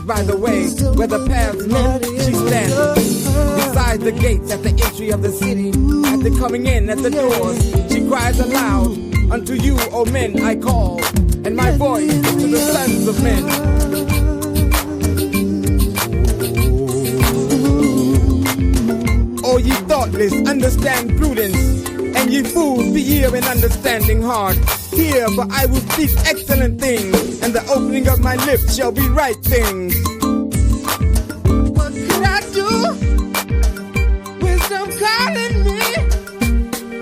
By the way, where the paths met, she stands beside the gates at the entry of the city. At the coming in at the doors, she cries aloud, unto you, O men, I call, and my voice to the sons of men. O ye thoughtless, understand prudence, and ye fools, be ye of an understanding heart. Hear, for I will speak excellent things, and the opening of my lips shall be right things. What could I do? Wisdom calling me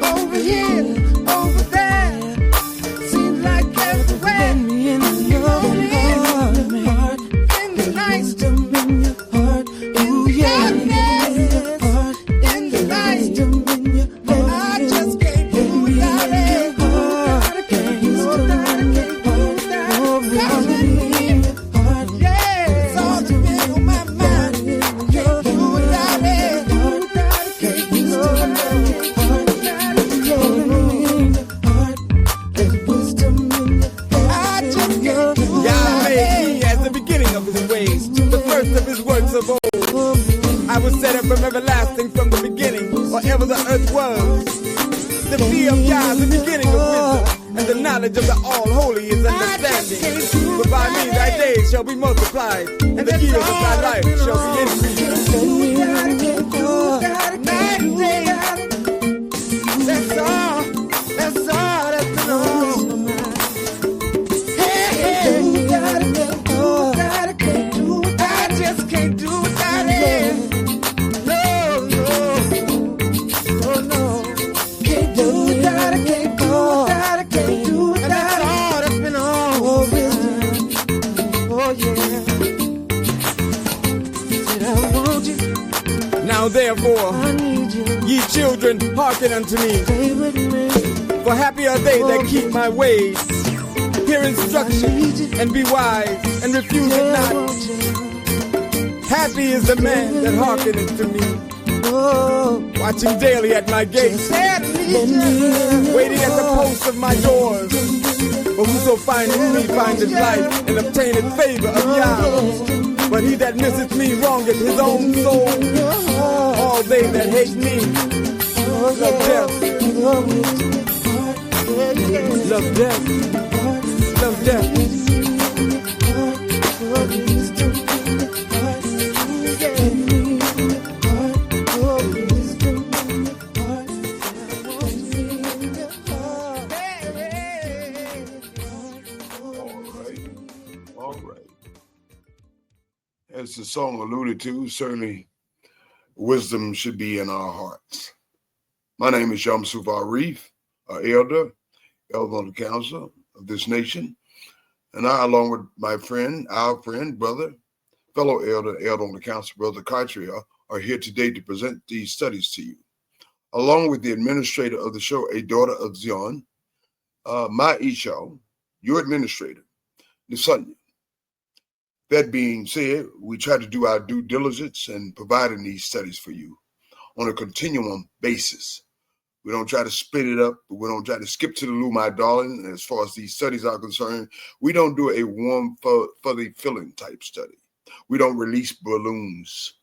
over here, over there. Seems like everywhere. In the heart, in the night, in your heart, ooh yeah, in the night, I just can't do without it. I was set up from everlasting from the beginning, or ever the earth was. The fear of Yah, the beginning of wisdom, and the knowledge of the all-holy is understanding. But by me thy days shall be multiplied, and the years of thy life shall be increased. That's all, that's all, that's all. Hey, you gotta get go, gotta get do, I just can't do without it. Now therefore, ye children, hearken unto me. For happy are they that keep my ways. Hear instruction, and be wise, and refuse it not. Happy is the man that hearkeneth to me. Watching daily at my gates, waiting at the posts of my doors. For whoso findeth me findeth life, and obtaineth favor of Yah. But he that misseth me wrongeth his own soul. All they that hate me love death. Love death. Love death. As the song alluded to, certainly wisdom should be in our hearts. My name is Yamsuf Arif, elder on the council of this nation. And I, along with my friend, our friend, brother, fellow elder on the council, Brother Kaitria, are here today to present these studies to you. Along with the administrator of the show, a daughter of Zion, my Isha, your administrator, Nisanya. That being said, we try to do our due diligence in providing these studies for you on a continuum basis. We don't try to split it up. We don't try to skip to the loo, my darling. As far as these studies are concerned, we don't do a warm, fuzzy feeling type study. We don't release balloons.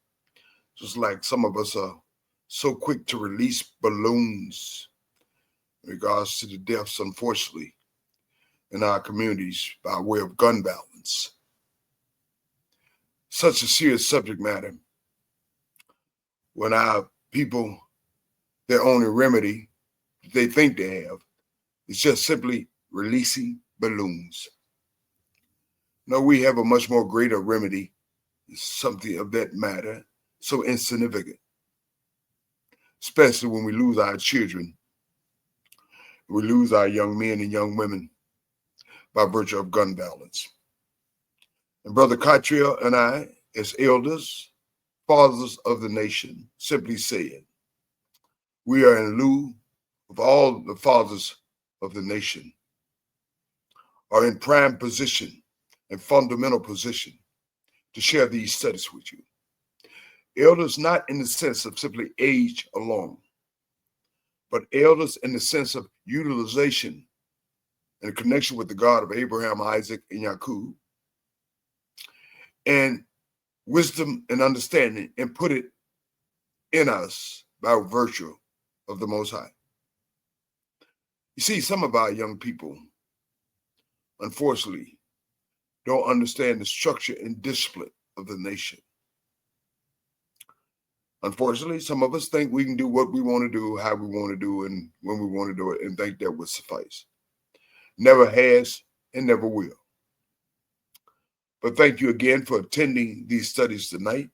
Just like some of us are so quick to release balloons in regards to the deaths, unfortunately, in our communities by way of gun violence. Such a serious subject matter. When our people, their only remedy they think they have is just simply releasing balloons. No, we have a much more greater remedy, something of that matter, so insignificant, especially when we lose our children, we lose our young men and young women by virtue of gun violence. And Brother Cottrell and I, as elders, fathers of the nation, simply said, we are in lieu of all the fathers of the nation, are in prime position and fundamental position to share these studies with you. Elders not in the sense of simply age alone, but elders in the sense of utilization and connection with the God of Abraham, Isaac, and Jacob, and wisdom and understanding, and put it in us by virtue of the Most High. You see, some of our young people, unfortunately, don't understand the structure and discipline of the nation. Unfortunately, some of us think we can do what we want to do, how we want to do, and when we want to do it, and think that would suffice. Never has and never will. But thank you again for attending these studies tonight.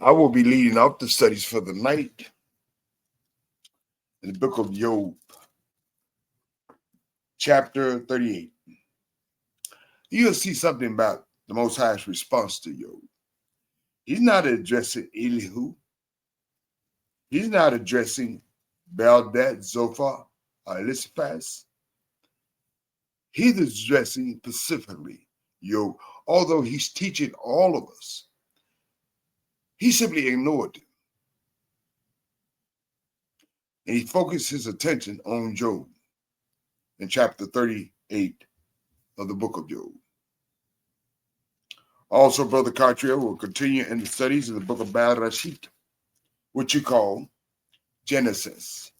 I will be leading off the studies for the night in the book of Job, chapter 38. You'll see something about the Most High's response to Job. He's not addressing Elihu. He's not addressing Bildad, Zophar, or Eliphaz. He's addressing specifically Job. Although he's teaching all of us, he simply ignored them. And he focused his attention on Job in chapter 38 of the book of Job. Also, Brother Cottrell will continue in the studies of the book of Bereshit, which you call Genesis.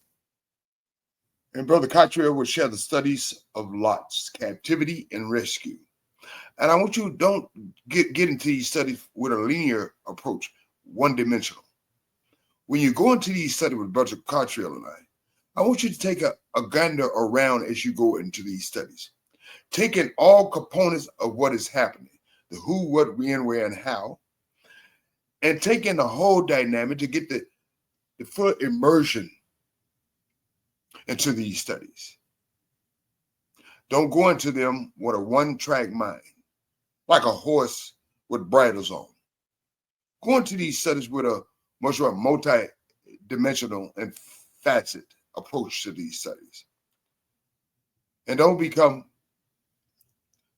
And Brother Cottrell will share the studies of Lot's captivity and rescue. And I want you to don't get into these studies with a linear approach, one-dimensional. When you go into these studies with Brother Cottrell and I want you to take a gander around as you go into these studies, taking all components of what is happening, the who, what, when, where, and how, and taking the whole dynamic to get the full immersion into these studies. Don't go into them with a one-track mind, like a horse with bridles on. Go into these studies with a much more multi-dimensional and facet approach to these studies. And don't become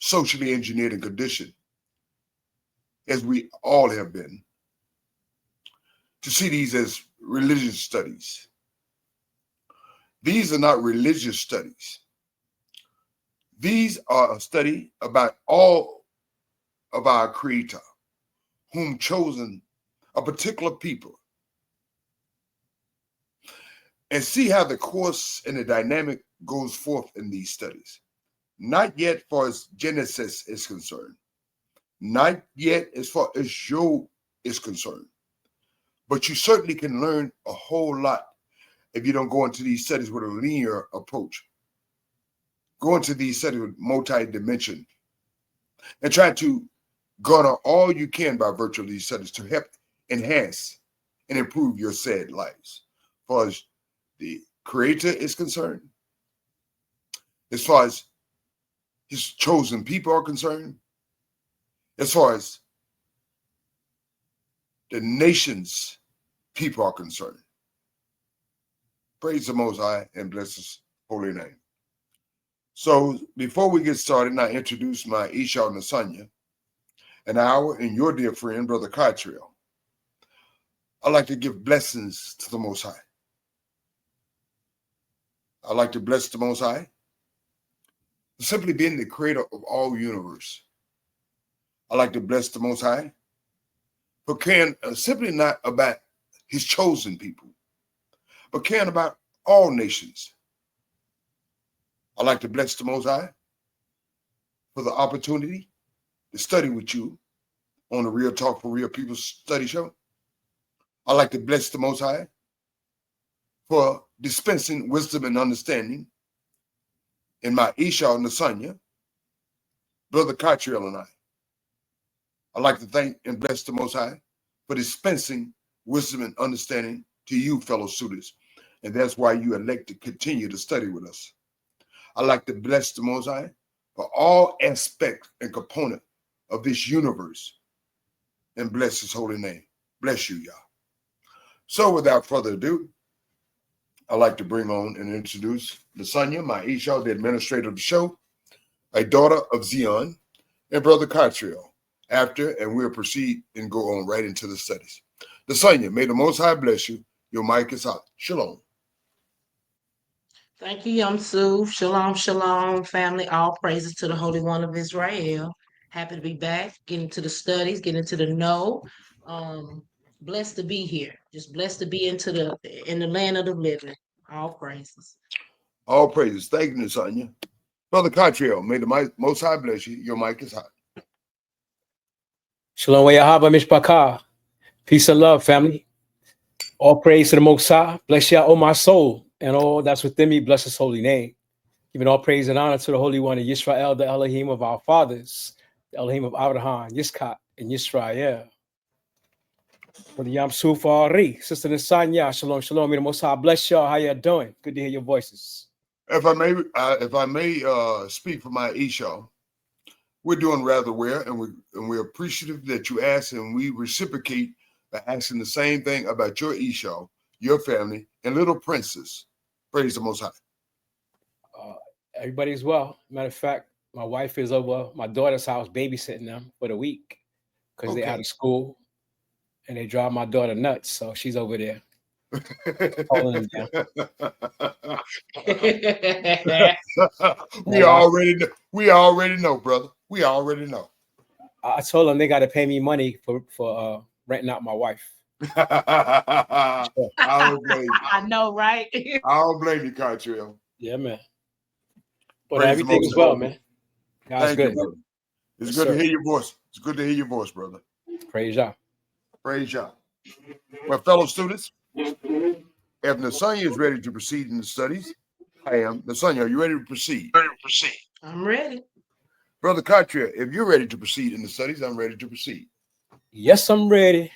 socially engineered and conditioned, as we all have been, to see these as religious studies. These are not religious studies. These are a study about all of our Creator, whom chosen a particular people. And see how the course and the dynamic goes forth in these studies. Not yet far as Genesis is concerned. Not yet as far as Job is concerned. But you certainly can learn a whole lot if you don't go into these studies with a linear approach. Go into these studies with multi-dimension and try to garner all you can by virtue of these studies to help enhance and improve your sad lives. As far as the Creator is concerned, as far as his chosen people are concerned, as far as the nation's people are concerned. Praise the Most High and bless his holy name. So before we get started, I introduce my Isha Nasanya, and our and your dear friend, Brother Cottrell. I'd like to give blessings to the Most High. I'd like to bless the Most High for simply being the creator of all universe. I'd like to bless the Most High for caring simply not about his chosen people, but caring about all nations. I'd like to bless the Most High for the opportunity to study with you on the Real Talk for Real People study show. I'd like to bless the Most High for dispensing wisdom and understanding in my Isha Nasanya Brother Cottrell and I. I'd like to thank and bless the Most High for dispensing wisdom and understanding to you, fellow students. And that's why you elect to continue to study with us. I'd like to bless the Most High for all aspects and component of this universe and bless his holy name. Bless you, y'all. So without further ado, I'd like to bring on and introduce Lasanya, my Esau, the administrator of the show, a daughter of Zion, and Brother Cottrell. After, and we'll proceed and go on right into the studies. Lasanya, may the Most High bless you. Your mic is hot. Shalom. Thank you, Yamsuf. Shalom, shalom, family. All praises to the Holy One of Israel. Happy to be back, getting to the studies, getting to the know. Blessed to be here. Just blessed to be in the land of the living. All praises. All praises. Thank you, Lasanya. Brother Cottrell, may the Most High bless you. Your mic is hot. Shalom Yahaba Mishpakah. Peace and love, family. All praise to the Most High. Bless Yah, oh my soul, and all that's within me. Bless his holy name. Giving all praise and honor to the Holy One of Yisrael, the Elohim of our fathers, the Elohim of Abraham, Yitzchak, and Yisrael. For the Yamsuf Ari, Sister Nasanya, shalom, shalom. May the Most High bless y'all. How y'all doing? Good to hear your voices. If I may speak for my Esau, we're doing rather well, and we're appreciative that you asked, and we reciprocate by asking the same thing about your Esau, your family, and little princess. Praise the Most High. Everybody's well. Matter of fact, my wife is over my daughter's house babysitting them for the week because they're out of school, and they drive my daughter nuts. So she's over there holding them down. We already know, brother. We already know. I told them they got to pay me money for renting out my wife. I don't blame you. I know, right? I don't blame you, Cottrell. Yeah, man. But Praise everything is well, man. God's good. You, it's good to hear your voice. It's good to hear your voice, brother. Praise Yah. Praise Yah. My fellow students, if Nasanya is ready to proceed in the studies, I am. Nasanya, are you ready to proceed? I'm ready. Brother Cottrell, if you're ready to proceed in the studies, I'm ready to proceed. Yes, I'm ready.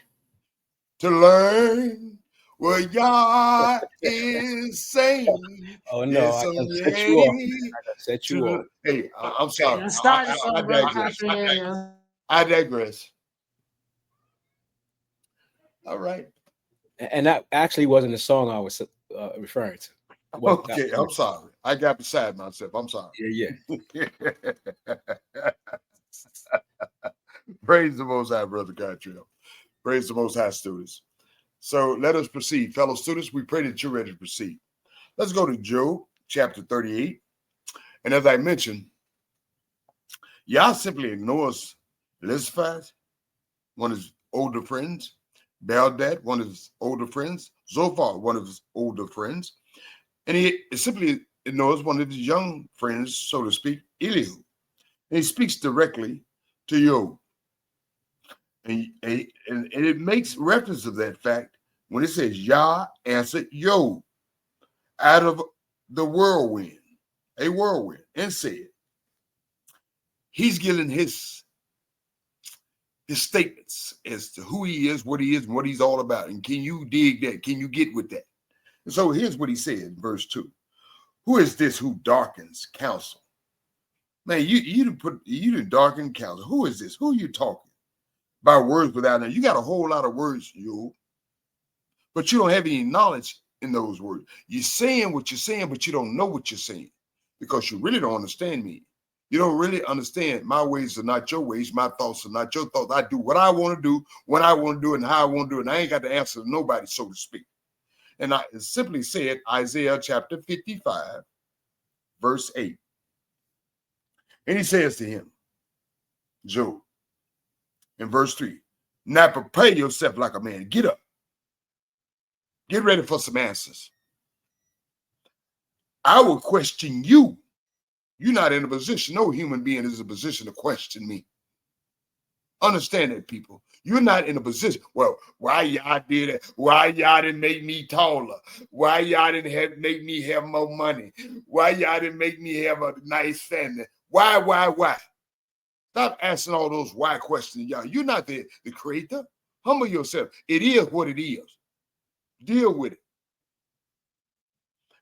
To learn what Yah is saying. Oh, no. I set you off. Hey, I'm sorry. I digress. All right. And that actually wasn't the song I was referring to. Okay, I'm sorry. I got beside myself. I'm sorry. Yeah. Praise the Most High, Brother Cottrell. Praise the Most High, students. So let us proceed. Fellow students, we pray that you're ready to proceed. Let's go to Job chapter 38. And as I mentioned, Yah simply ignores Eliphaz, one of his older friends, Bildad, one of his older friends, Zophar, one of his older friends, and he simply ignores one of his young friends, so to speak, Elihu. And he speaks directly to Job. And it makes reference to that fact when it says Yah answered Job out of the whirlwind, a whirlwind, and said, he's giving his statements as to who he is, and what he's all about. And can you dig that? Can you get with that? And so here's what he said in verse 2. Who is this who darkens counsel? Man, you didn't darken counsel. Who is this? Who are you talking? By words without name. You got a whole lot of words, but you don't have any knowledge in those words. You're saying what you're saying, but you don't know what you're saying because you really don't understand me. You don't really understand my ways are not your ways. My thoughts are not your thoughts. I do what I want to do, when I want to do it, and how I want to do it. And I ain't got to answer to nobody, so to speak. And I simply said Isaiah chapter 55, verse 8. And he says to him, Job, in verse 3, now prepare yourself like a man. Get up. Get ready for some answers. I will question you. You're not in a position. No human being is in a position to question me. Understand that, people. You're not in a position. Well, why y'all did it? Why y'all didn't make me taller? Why y'all didn't make me have more money? Why y'all didn't make me have a nice family? Why? Stop asking all those why questions, y'all. You're not the creator. Humble yourself. It is what it is. Deal with it.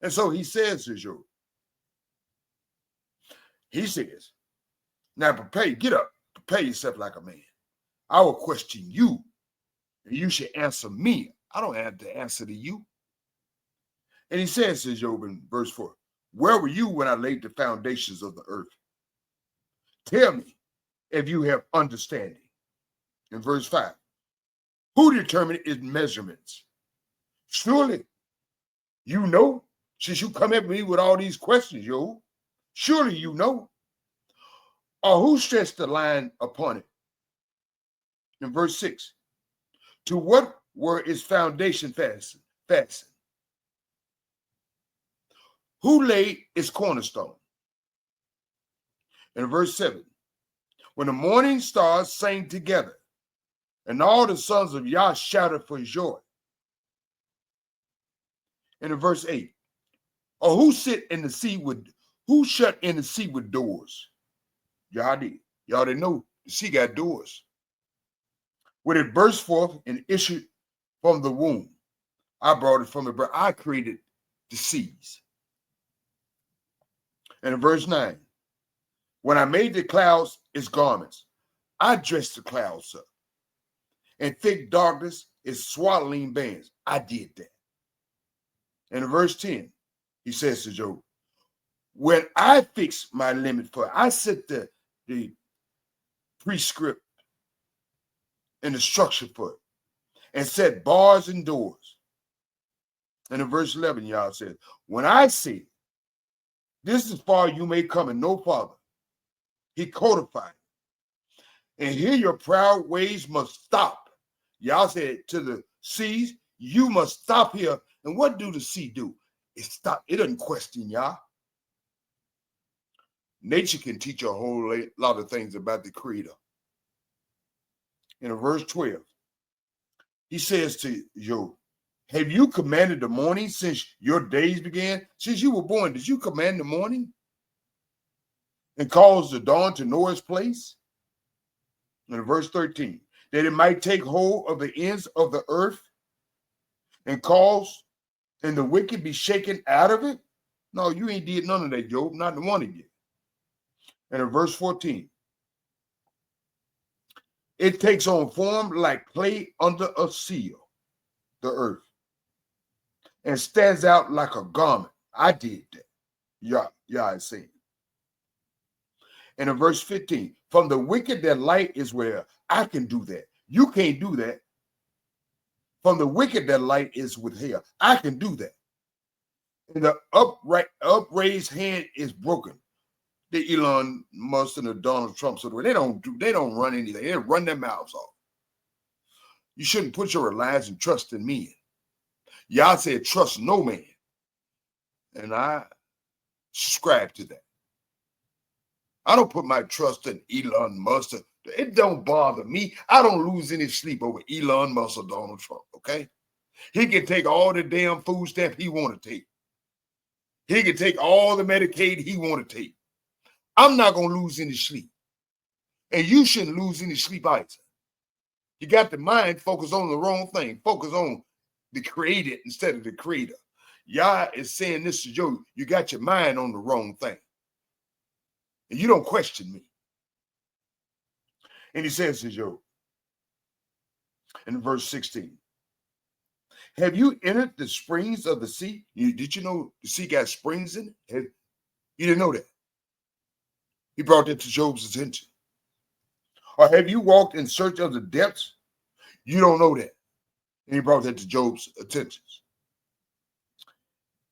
And so he says to Job, he says, now get up, prepare yourself like a man. I will question you, and you should answer me. I don't have to answer to you. And he says to Job in verse 4, where were you when I laid the foundations of the earth? Tell me if you have understanding. In verse 5, who determined its measurements? Surely you know, since you come at me with all these questions, Job. Surely you know. Or who stretched the line upon it? In verse 6, to what were its foundation fastened? Who laid its cornerstone? In verse 7, when the morning stars sang together, and all the sons of Yah shouted for joy. And in verse 8, or who shut in the sea with doors? Y'all did. Y'all didn't know the sea got doors. When it burst forth and issued from the womb, I brought it from the birth. I created the seas. And in verse 9, when I made the clouds its garments, I dressed the clouds up. And thick darkness its swaddling bands. I did that. And in verse 10, he says to Job, when I fixed my limit for it, I set the prescript and the structure for it, and set bars and doors. And in verse 11, y'all says, when I say, this is far you may come and no farther, he codified it. And here your proud ways must stop. Y'all said to the seas, you must stop here. And what do the sea do? It stop. It doesn't question y'all. Nature can teach a whole lot of things about the creator. In verse 12, he says to Job, have you commanded the morning since your days began? Since you were born, did you command the morning and cause the dawn to know its place? In verse 13, that it might take hold of the ends of the earth and the wicked be shaken out of it? No, you ain't did none of that, Job, not one of you. And in verse 14, it takes on form like clay under a seal, the earth, and stands out like a garment. I did that. Y'all is saying. And in verse 15, from the wicked their light is where I can do that. You can't do that. From the wicked their light is with hell. I can do that. And the upraised hand is broken. The Elon Musk and the Donald Trump, so they don't run anything. They run their mouths off. You shouldn't put your reliance and trust in men. Y'all said trust no man. And I subscribe to that. I don't put my trust in Elon Musk. It don't bother me. I don't lose any sleep over Elon Musk or Donald Trump, okay? He can take all the damn food stamp he want to take. He can take all the Medicaid he want to take. I'm not going to lose any sleep. And you shouldn't lose any sleep either. You got the mind focused on the wrong thing. Focus on the created instead of the creator. Yah is saying this to Job. You got your mind on the wrong thing. And you don't question me. And he says to Job in verse 16, have you entered the springs of the sea? Did you know the sea got springs in it? You didn't know that. He brought that to Job's attention. Or have you walked in search of the depths? You don't know that. And he brought that to Job's attention.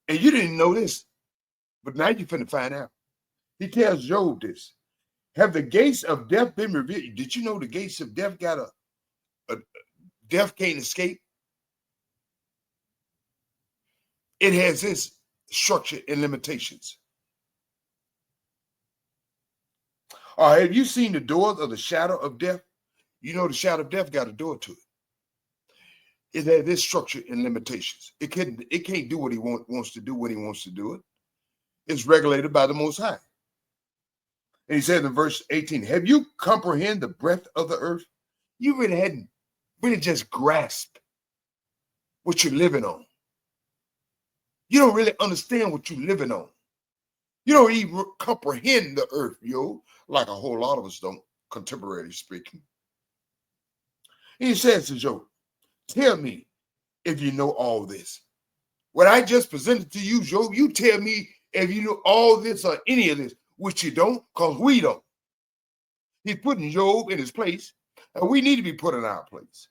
And you didn't know this, but now you're finna find out. He tells Job this. Have the gates of death been revealed? Did you know the gates of death got a death can't escape? It has its structure and limitations. Or have you seen the doors of the shadow of death? You know the shadow of death got a door to it. It has this structure and limitations. It can't do what he wants to do when he wants to do it. It's regulated by the Most High. And he said in verse 18, have you comprehended the breadth of the earth? You really hadn't really just grasped what you're living on. You don't really understand what you're living on. You don't even comprehend the earth, like a whole lot of us don't, contemporarily speaking. And he says to Job, tell me if you know all this. What I just presented to you, Job, you tell me if you know all this or any of this, which you don't, because we don't. He's putting Job in his place, and we need to be put in our place.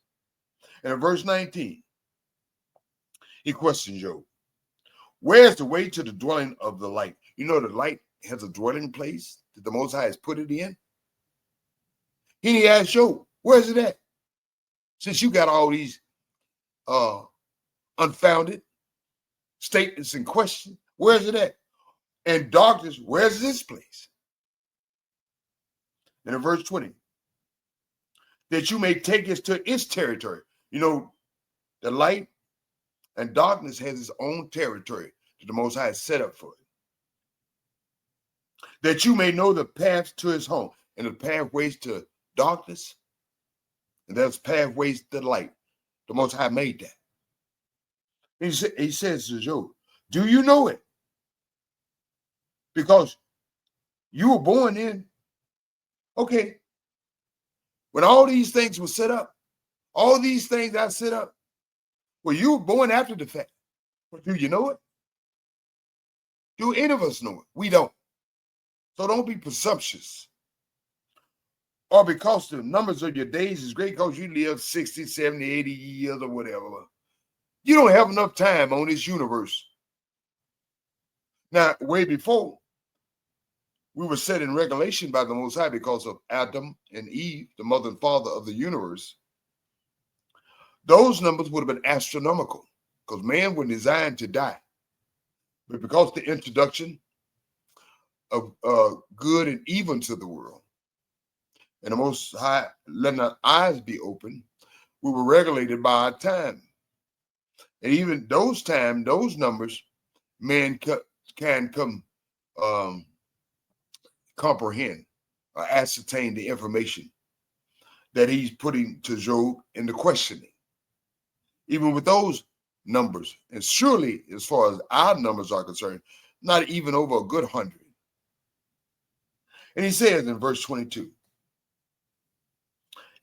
And in verse 19, he questions Job. Where's the way to the dwelling of the light? You know, the light has a dwelling place that the Most High has put it in. And he asked Job, where's it at? Since you got all these unfounded statements and questions, where's it at? And darkness, where's this place? And in verse 20, that you may take us to its territory. You know, the light and darkness has its own territory that the Most High has set up for it. That you may know the path to his home, and the pathways to darkness, and there's pathways to light. The Most High made that. He says to Job, do you know it? Because you were born in. Okay. When all these things were set up, all these things I set up, well, you were born after the fact. But do you know it? Do any of us know it? We don't. So don't be presumptuous. Or because the numbers of your days is great because you live 60, 70, 80 years or whatever. You don't have enough time on this universe. Now, way before, we were set in regulation by the Most High because of Adam and Eve, the mother and father of the universe. Those numbers would have been astronomical because man was designed to die. But because the introduction of good and evil to the world, and the Most High letting our eyes be open, we were regulated by our time. And even those time, those numbers, man can comprehend or ascertain the information that he's putting to Job in the questioning. Even with those numbers, and surely as far as our numbers are concerned, not even over a good 100. And he says in verse 22,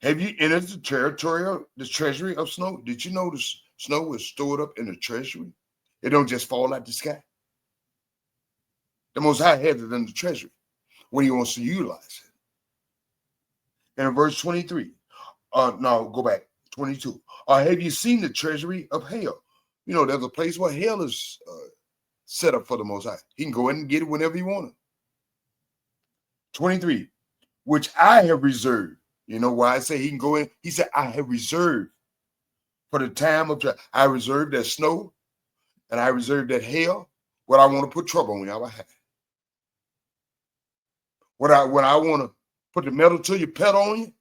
have you entered the treasury of snow? Did you know the snow was stored up in the treasury? It don't just fall out the sky. The Most High has it in the treasury when he wants to utilize it. And in verse 23, no, go back, 22. Have you seen the treasury of hell? You know, there's a place where hell is set up for the Most High. He can go in and get it whenever he wants. 23, which I have reserved. You know why I say he can go in? He said, I have reserved for the time of trial. I reserved that snow and I reserved that hell. What I want to put trouble on y'all. When I want to put the metal to your pedal on you,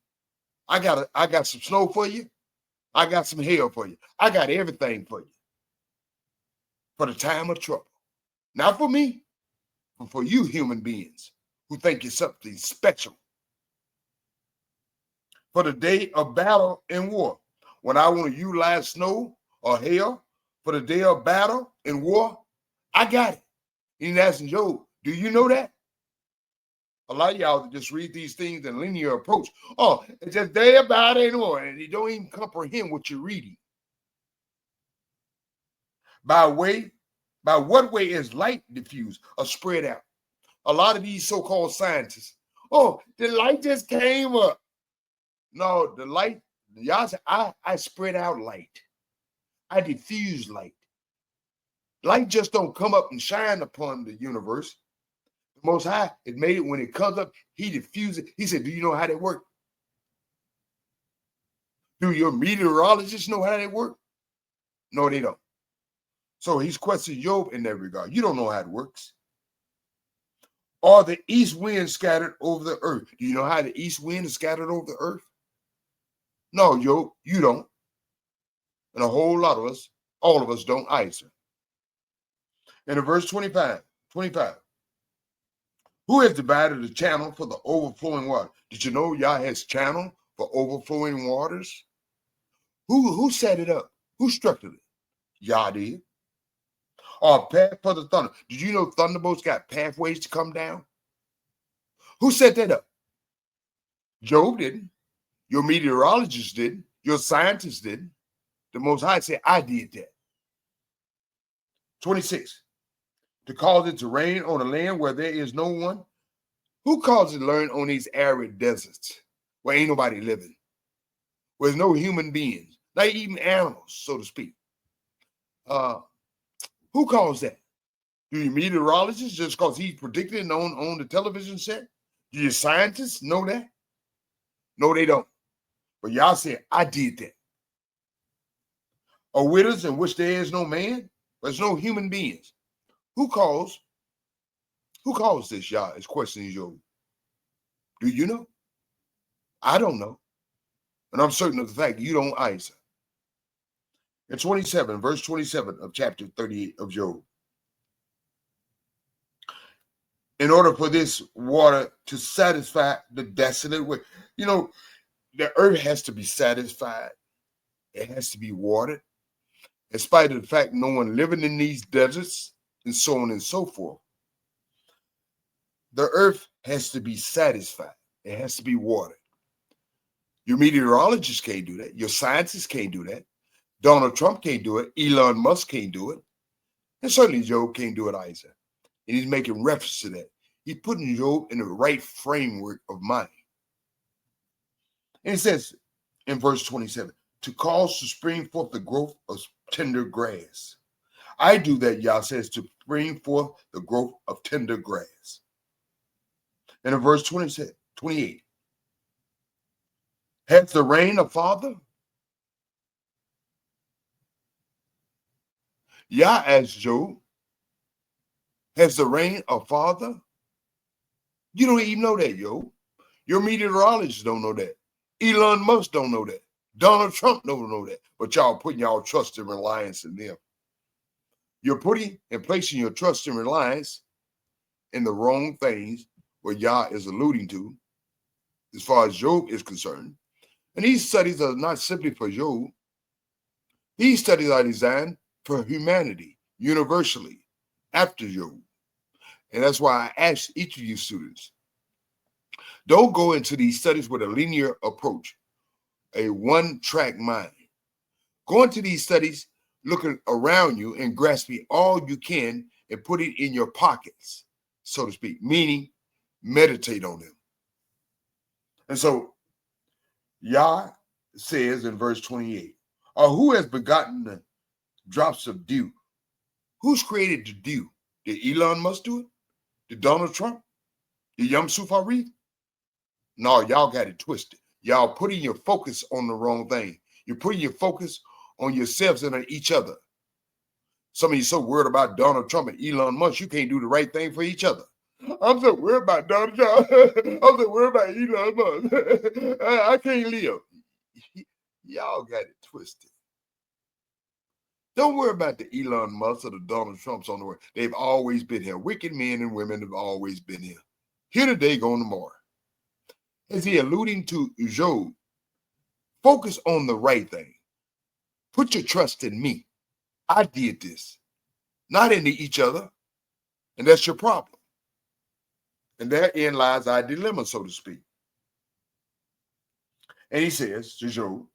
I got some snow for you. I got some hell for you. I got everything for you. For the time of trouble. Not for me, but for you human beings who think you're something special. For the day of battle and war. When I want to utilize snow or hail for the day of battle and war, I got it. He's asking Job, do you know that? A lot of y'all just read these things in linear approach. Oh, it's just day of battle and war, and you don't even comprehend what you're reading. By what way is light diffused or spread out? A lot of these so-called scientists, oh, the light just came up. No, the light, y'all say, I spread out light. I diffuse light. Light just don't come up and shine upon the universe. The Most High, it made it when it comes up, he diffuses it. He said, do you know how that works? Do your meteorologists know how that works? No, they don't. So he's questioning Job in that regard. You don't know how it works. Or the east wind scattered over the earth. Do you know how the east wind is scattered over the earth? No, Job, you don't. And a whole lot of us, all of us don't either. And in verse 25, Who has divided the channel for the overflowing water? Did you know Yah has channel for overflowing waters? Who set it up? Who structured it? Yah did. Or path for the thunder. Did you know thunderbolts got pathways to come down? Who set that up? Job didn't. Your meteorologist didn't. Your scientist didn't. The Most High said, I did that. 26. To cause it to rain on a land where there is no one. Who causes it to rain on these arid deserts where ain't nobody living? Where there's no human beings, not even animals, so to speak. Who caused that? Do your meteorologists just because he's predicted on the television set? Do your scientists know that? No, they don't. But y'all said, I did that. Or withers in which there is no man, there's no human beings. Who caused this, y'all? Is questioning Job. Do you know? I don't know. And I'm certain of the fact that you don't either. In 27, verse 27 of chapter 38 of Job. In order for this water to satisfy the desolate way, you know, the earth has to be satisfied. It has to be watered. In spite of the fact no one living in these deserts and so on and so forth. The earth has to be satisfied. It has to be watered. Your meteorologists can't do that. Your scientists can't do that. Donald Trump can't do it. Elon Musk can't do it. And certainly Job can't do it either. And he's making reference to that. He's putting Job in the right framework of mind. And it says in verse 27, to cause to spring forth the growth of tender grass. I do that, Yah says, to bring forth the growth of tender grass. And in verse 28, has the rain a father? Yah asked Job, has the rain a father? You don't even know that, Job. Your meteorologists don't know that. Elon Musk don't know that. Donald Trump don't know that. But y'all putting y'all trust and reliance in them. You're putting and placing your trust and reliance in the wrong things, what Yah is alluding to, as far as Job is concerned. And these studies are not simply for Job. These studies are designed for humanity, universally, after Job. And that's why I ask each of you students, don't go into these studies with a linear approach, a one-track mind. Go into these studies looking around you and grasping all you can and put it in your pockets, so to speak, meaning meditate on them. And so Yah says in verse 28, or who has begotten the drops of dew? Who's created the dew? Did Elon Musk do it? Did Donald Trump? Did Yamsuf Arif? No, y'all got it twisted. Y'all putting your focus on the wrong thing. You're putting your focus on yourselves and on each other. Some of you so worried about Donald Trump and Elon Musk, you can't do the right thing for each other. I'm so worried about Donald Trump. I'm so worried about Elon Musk. I can't live. Y'all got it twisted. Don't worry about the Elon Musk or the Donald Trumps on the way. They've always been here. Wicked men and women have always been here. Here today, gone tomorrow. Is he alluding to Job? Focus on the right thing. Put your trust in me. I did this. Not into each other. And that's your problem. And therein lies our dilemma, so to speak. And he says to Job,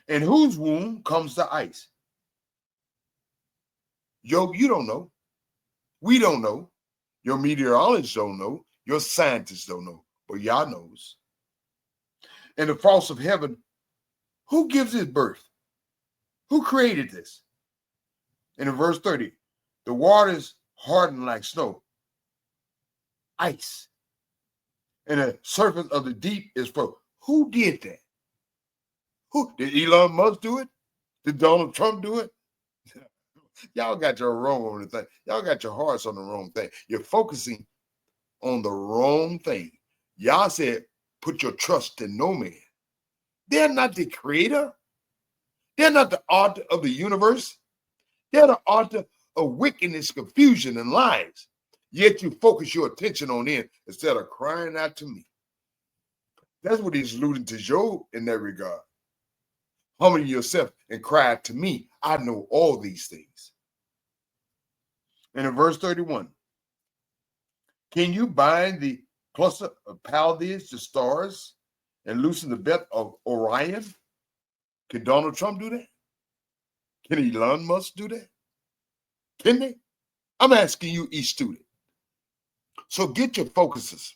in whose womb comes the ice? Job, you don't know. We don't know. Your meteorologists don't know. Your scientists don't know. But Yah knows. In the frost of heaven, who gives it birth? Who created this? And in verse 30, the waters harden like snow. Ice. And the surface of the deep is frozen. Who did that? Who did Elon Musk do it? Did Donald Trump do it? Y'all got your wrong on the thing. Y'all got your hearts on the wrong thing. You're focusing on the wrong thing. Y'all said, put your trust in no man. They're not the creator. They're not the author of the universe. They're the author of wickedness, confusion, and lies. Yet you focus your attention on him instead of crying out to me. That's what he's alluding to Job in that regard. Humble yourself and cry out to me. I know all these things. And in verse 31, can you bind the cluster of Pleiades, the stars, and loosen the belt of Orion? Can Donald Trump do that? Can Elon Musk do that? Can they? I'm asking you, each student. So get your focuses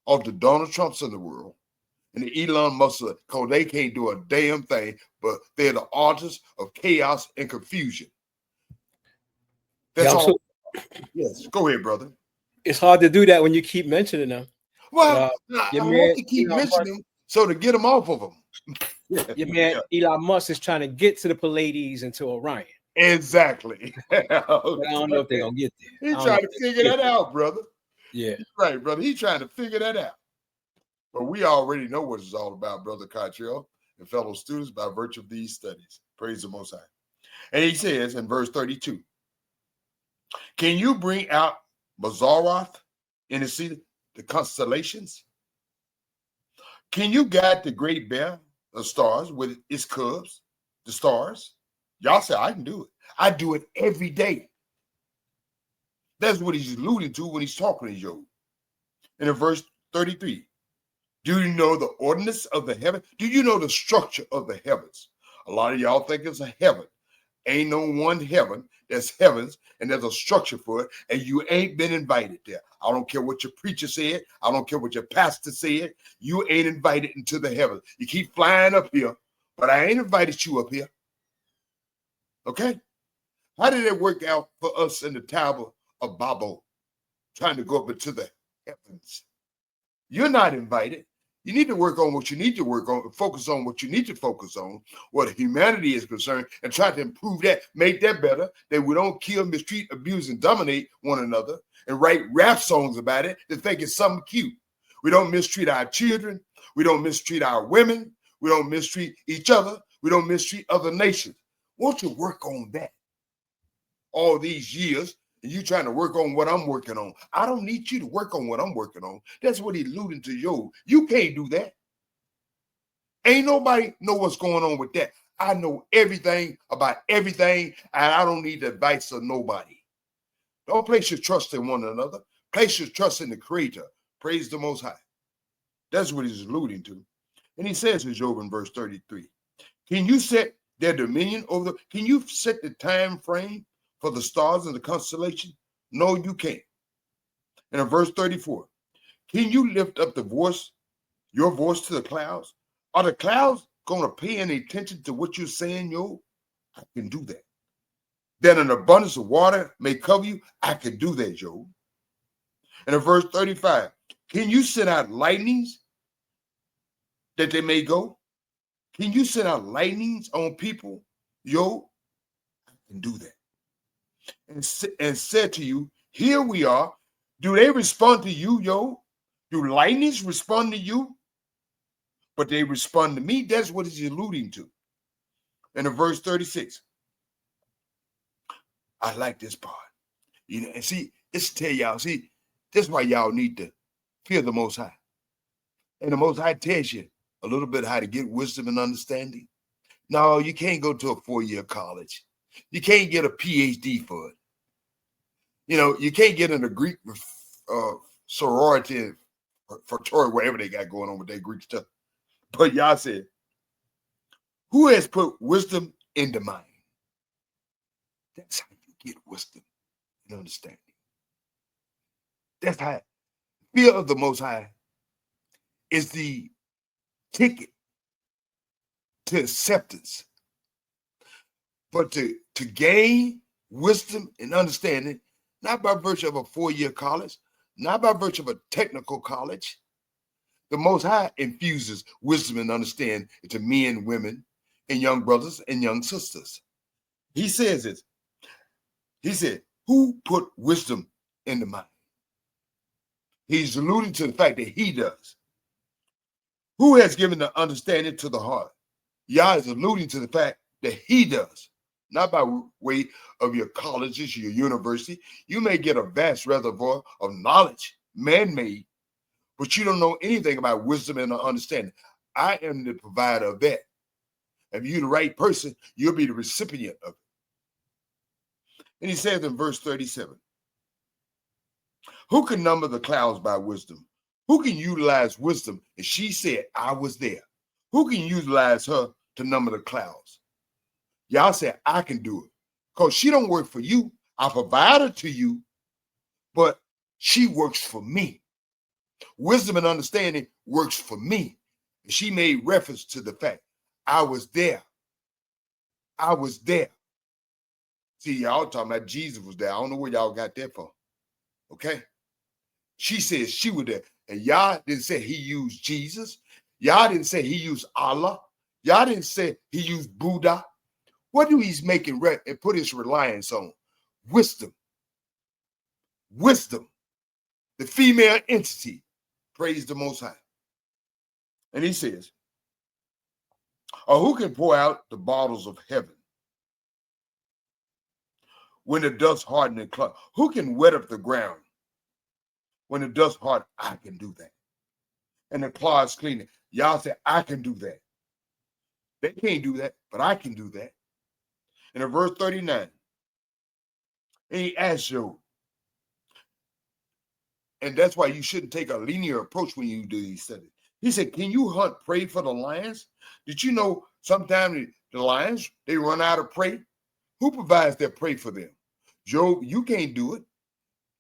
off the Donald Trumps of the world and the Elon Musk, because they can't do a damn thing, but they're the authors of chaos and confusion. That's Yeah, all. Yes, go ahead, brother. it's hard to do that when you keep mentioning them. Well, But, I man, have to keep Elon mentioning them so to get them off of them. your man Elon Musk is trying to get to the Pleiades and to Orion. Exactly. But I don't know if they're gonna get there. He's trying to figure that out, brother. Yeah. Right, brother. He's trying to figure that out. But we already know what it's all about, Brother Cottrell and fellow students, by virtue of these studies. Praise the Most High. And he says in verse 32, can you bring out Mazzaroth in the constellations? Can you guide the great bear of stars with its cubs, the stars? Y'all say, I can do it. I do it every day. That's what he's alluding to when he's talking to Job. And in verse 33, do you know the ordinance of the heaven? Do you know the structure of the heavens? A lot of y'all think it's a heaven. Ain't no one heaven. There's heavens, and there's a structure for it, and you ain't been invited there. I don't care what your preacher said. I don't care what your pastor said. You ain't invited into the heavens. You keep flying up here, but I ain't invited you up here. Okay? How did it work out for us in the Tower of Babel, trying to go up into the heavens? You're not invited. You need to work on what you need to work on, focus on what you need to focus on, what humanity is concerned, and try to improve that, make that better, that we don't kill, mistreat, abuse, and dominate one another, and write rap songs about it to think it's something cute. We don't mistreat our children. We don't mistreat our women. We don't mistreat each other. We don't mistreat other nations. Won't you work on that? All these years, and you trying to work on what I'm working on. I don't need you to work on what I'm working on. That's what he's alluding to Job. You can't do that. Ain't nobody know what's going on with that. I know everything about everything, and I don't need the advice of nobody. Don't place your trust in one another. Place your trust in the Creator. Praise the Most High. That's what he's alluding to. And he says in Job in verse 33, can you set their dominion over can you set the time frame for the stars and the constellation? No, you can't. And in verse 34, can you lift up your voice to the clouds? Are the clouds going to pay any attention to what you're saying, Job? I can do that. That an abundance of water may cover you? I can do that, Job. And in verse 35, can you send out lightnings that they may go? Can you send out lightnings on people? Job, I can do that. And said to you, here we are. Do they respond to you, Job? Do lightnings respond to you? But they respond to me. That's what he's alluding to. And in verse 36, I like this part. You know, and see, it's to tell y'all, see, this is why y'all need to fear the Most High. And the Most High tells you a little bit how to get wisdom and understanding. No, you can't go to a 4-year college. You can't get a PhD for it. You know, you can't get in a Greek sorority, fraternity, whatever they got going on with that Greek stuff. But y'all said, who has put wisdom in the mind? That's how you get wisdom and understanding. That's how fear of the Most High is the ticket to acceptance. But to gain wisdom and understanding, not by virtue of a 4-year college, not by virtue of a technical college. The Most High infuses wisdom and understanding into men, women, and young brothers and young sisters. He says this. He said, who put wisdom in the mind? He's alluding to the fact that he does. Who has given the understanding to the heart? Yah is alluding to the fact that he does. not by way of your colleges, your university. You may get a vast reservoir of knowledge, man-made, but you don't know anything about wisdom and understanding. I am the provider of that. If you're the right person, you'll be the recipient of it. And he says in verse 37, who can number the clouds by wisdom? Who can utilize wisdom? And she said, I was there. Who can utilize her to number the clouds? Y'all said, I can do it. Because she don't work for you. I provide her to you, but she works for me. Wisdom and understanding works for me. And she made reference to the fact, I was there. I was there. See, y'all talking about Jesus was there. I don't know where y'all got that from. Okay? She said she was there. And y'all didn't say he used Jesus. Y'all didn't say he used Allah. Y'all didn't say he used Buddha. What do he's making and put his reliance on? Wisdom. Wisdom. The female entity. Praise the Most High. And he says, or who can pour out the bottles of heaven when the dust harden and cloud? Who can wet up the ground when the dust harden? I can do that. And the clods cleaning. Y'all say, I can do that. They can't do that, but I can do that. And in verse 39, and he asked Job, and that's why you shouldn't take a linear approach when you do these studies. He said, can you hunt prey for the lions? Did you know sometimes the lions, they run out of prey? Who provides their prey for them? Job, you can't do it.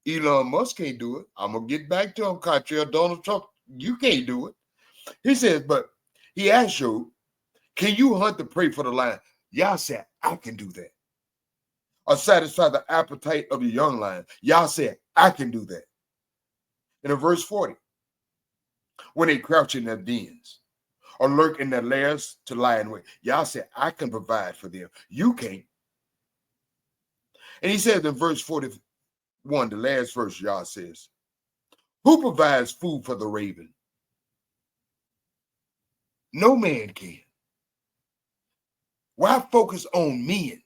Elon Musk can't do it. I'm going to get back to him, contrary to Donald Trump. You can't do it. He says, but he asked Job, can you hunt the prey for the lion? Y'all said, I can do that. Or satisfy the appetite of the young lion. Y'all said, I can do that. And in verse 40, when they crouch in their dens or lurk in their lairs to lie in wait, y'all said, I can provide for them. You can't. And he says in verse 41, the last verse, y'all says, who provides food for the raven? No man can. Why focus on men?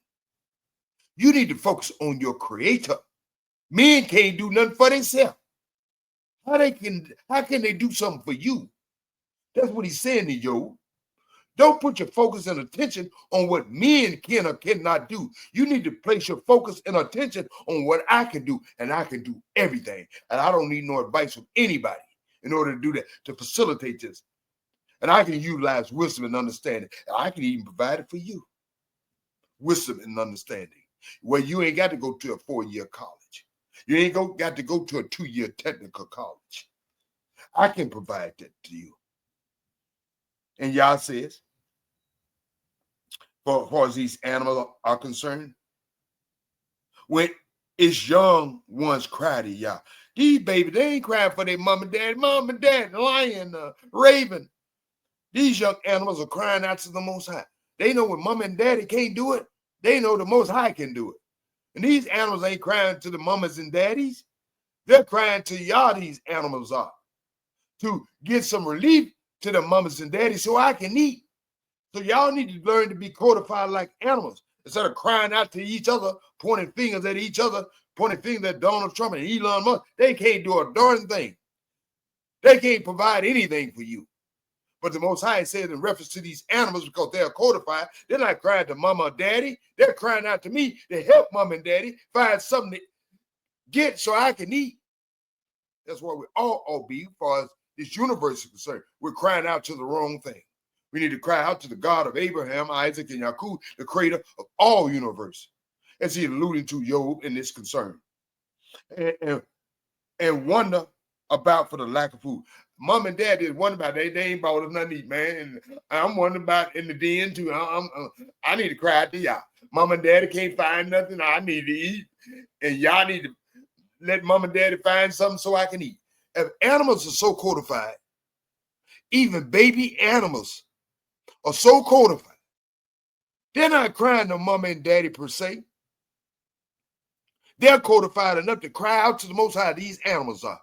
You need to focus on your creator. Men can't do nothing for themselves. How can they do something for you? That's what he's saying to you. Don't put your focus and attention on what men can or cannot do. You need to place your focus and attention on what I can do, and I can do everything. And I don't need no advice from anybody in order to do that, to facilitate this. And I can utilize wisdom and understanding. And I can even provide it for you. Wisdom and understanding. Well, you ain't got to go to a 4-year college. You ain't got to go to a 2-year technical college. I can provide that to you. And Yah says, for far as these animals are concerned, when its young ones cry to Yah, these babies, they ain't crying for their mom and dad, the lion, raven. These young animals are crying out to the Most High. They know when mom and daddy can't do it, they know the Most High can do it. And these animals ain't crying to the mamas and daddies. They're crying to Yah, these animals are, to get some relief to the mamas and daddies so I can eat. So y'all need to learn to be codified like animals instead of crying out to each other, pointing fingers at each other, pointing fingers at Donald Trump and Elon Musk. They can't do a darn thing. They can't provide anything for you. But the Most High says in reference to these animals, because they're codified, they're not crying to mama or daddy. They're crying out to me to help mom and daddy find something to get so I can eat. That's why we all be, as far as this universe is concerned. We're crying out to the wrong thing. We need to cry out to the God of Abraham, Isaac, and Yaakov, the creator of all universe, as he alluded to Job in this concern. And wonder about for the lack of food. Mom and dad did wonder about it. They ain't bought us nothing to eat, man. And I'm wondering about in the den too. I need to cry out to y'all. Mom and daddy can't find nothing. I need to eat. And y'all need to let mom and daddy find something so I can eat. If animals are so codified, even baby animals are so codified, they're not crying to mom and daddy per se. They're codified enough to cry out to the Most High. These animals are.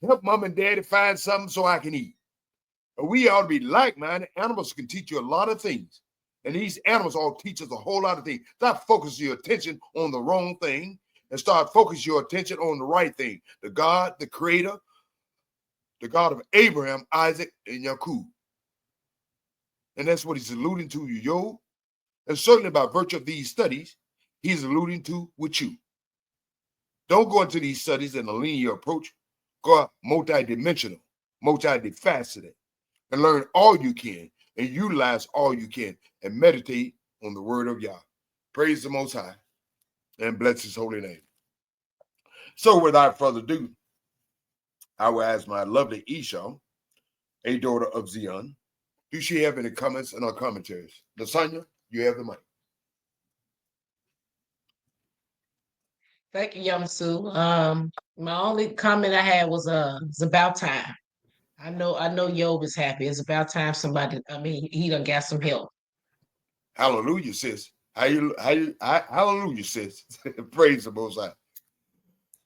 Help mom and daddy find something so I can eat. And we ought to be like-minded. Animals can teach you a lot of things. And these animals all teach us a whole lot of things. Stop focusing your attention on the wrong thing and start focusing your attention on the right thing. The God, the creator, the God of Abraham, Isaac, and Jacob. And that's what he's alluding to you, yo. And certainly by virtue of these studies, he's alluding to with you. Don't go into these studies in a linear approach. Go out multidimensional, multifaceted, and learn all you can and utilize all you can and meditate on the word of Yah. Praise the Most High and bless his holy name. So without further ado, I will ask my lovely Isha, a daughter of Zion, do she have any comments in her commentaries? Lasagna, you have the mic. Thank you, Yamsu. My only comment I had was it's about time. I know Job is happy. It's about time he done got some help. Hallelujah, sis. Hallelujah, sis. Praise the Most High.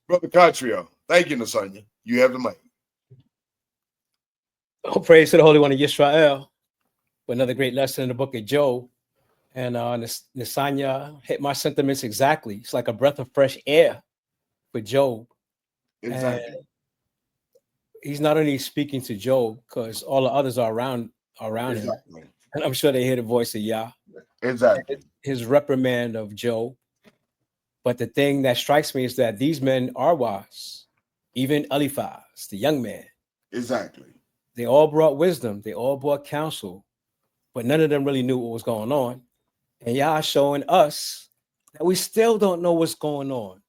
Brother Catrio, thank you, Lasagna. You have the mic. Oh, praise to the Holy One of Yisrael for another great lesson in the book of Job. And Nisanya hit my sentiments exactly. It's like a breath of fresh air for Job. Exactly. And he's not only speaking to Job, because all the others are around exactly. him. And I'm sure they hear the voice of Yah. Exactly. His reprimand of Job. But the thing that strikes me is that these men are wise. Even Eliphaz, the young man. Exactly. They all brought wisdom. They all brought counsel. But none of them really knew what was going on. And Yah showing us that we still don't know what's going on.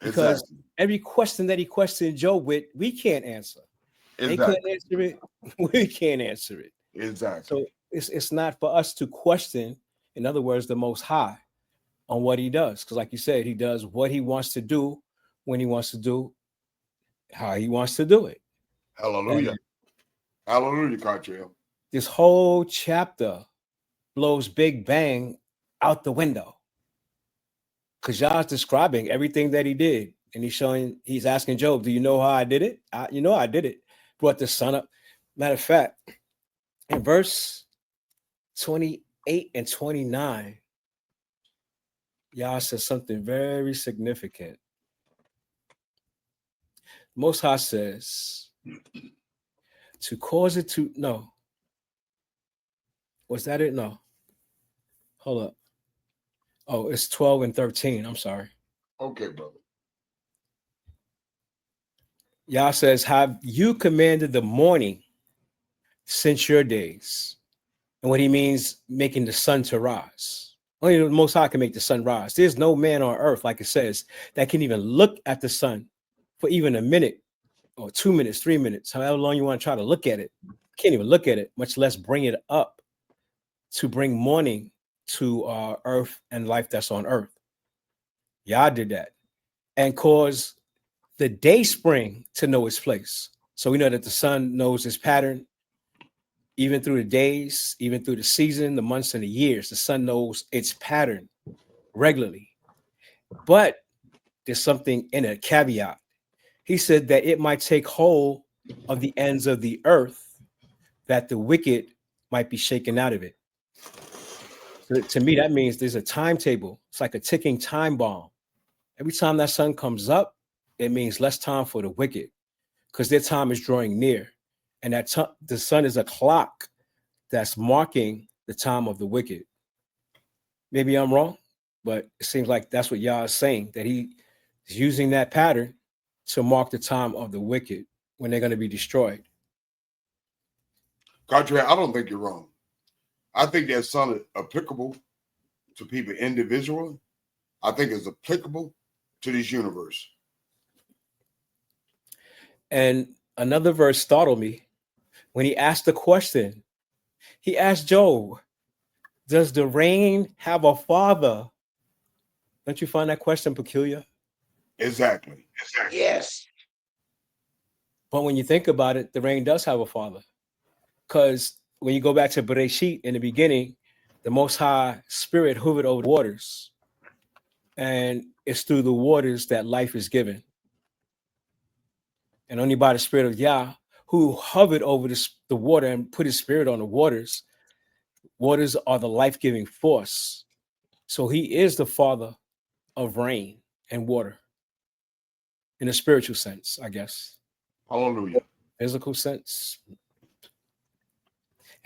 Because every question that he questioned Job with, we can't answer. They couldn't answer it. We can't answer it. Exactly. So it's not for us to question, in other words, the Most High on what he does. Because like you said, he does what he wants to do, when he wants to do, how he wants to do it. Hallelujah. And hallelujah, Cartrail. This whole chapter blows Big Bang out the window. Because Yah's describing everything that he did. And he's asking Job, do you know how I did it? I did it. Brought the sun up. Matter of fact, in verse 28 and 29, Yah says something very significant. Most High says, to cause it to, no. Was that it? No. Hold up. Oh, it's 12 and 13. I'm sorry. Okay, brother. Yah says, have you commanded the morning since your days? And what he means, making the sun to rise. Only the Most High can make the sun rise. There's no man on earth, like it says, that can even look at the sun for even a minute or 2 minutes, 3 minutes, however long you want to try to look at it. Can't even look at it, much less bring it up to bring morning to earth and life that's on earth. Yah did that and caused the day spring to know its place. So we know that the sun knows its pattern, even through the days, even through the season, the months, and the years. The sun knows its pattern regularly. But there's something in a caveat. He said that it might take hold of the ends of the earth, that the wicked might be shaken out of it. So to me, that means there's a timetable. It's like a ticking time bomb. Every time that sun comes up, it means less time for the wicked because their time is drawing near. And the sun is a clock that's marking the time of the wicked. Maybe I'm wrong, but it seems like that's what Yah is saying, that he is using that pattern to mark the time of the wicked when they're going to be destroyed. Cartrail, I don't think you're wrong. I think that sun is applicable to people individually. I think it's applicable to this universe. And another verse startled me when he asked the question. He asked Job, does the rain have a father? Don't you find that question peculiar? Exactly. Yes. But when you think about it, the rain does have a father. Because when you go back to Bereshit in the beginning, the Most High Spirit hovered over the waters. And it's through the waters that life is given. And only by the Spirit of Yah, who hovered over the water and put his spirit on the waters, Waters are the life-giving force. So he is the father of rain and water in a spiritual sense, I guess. Hallelujah. Physical sense.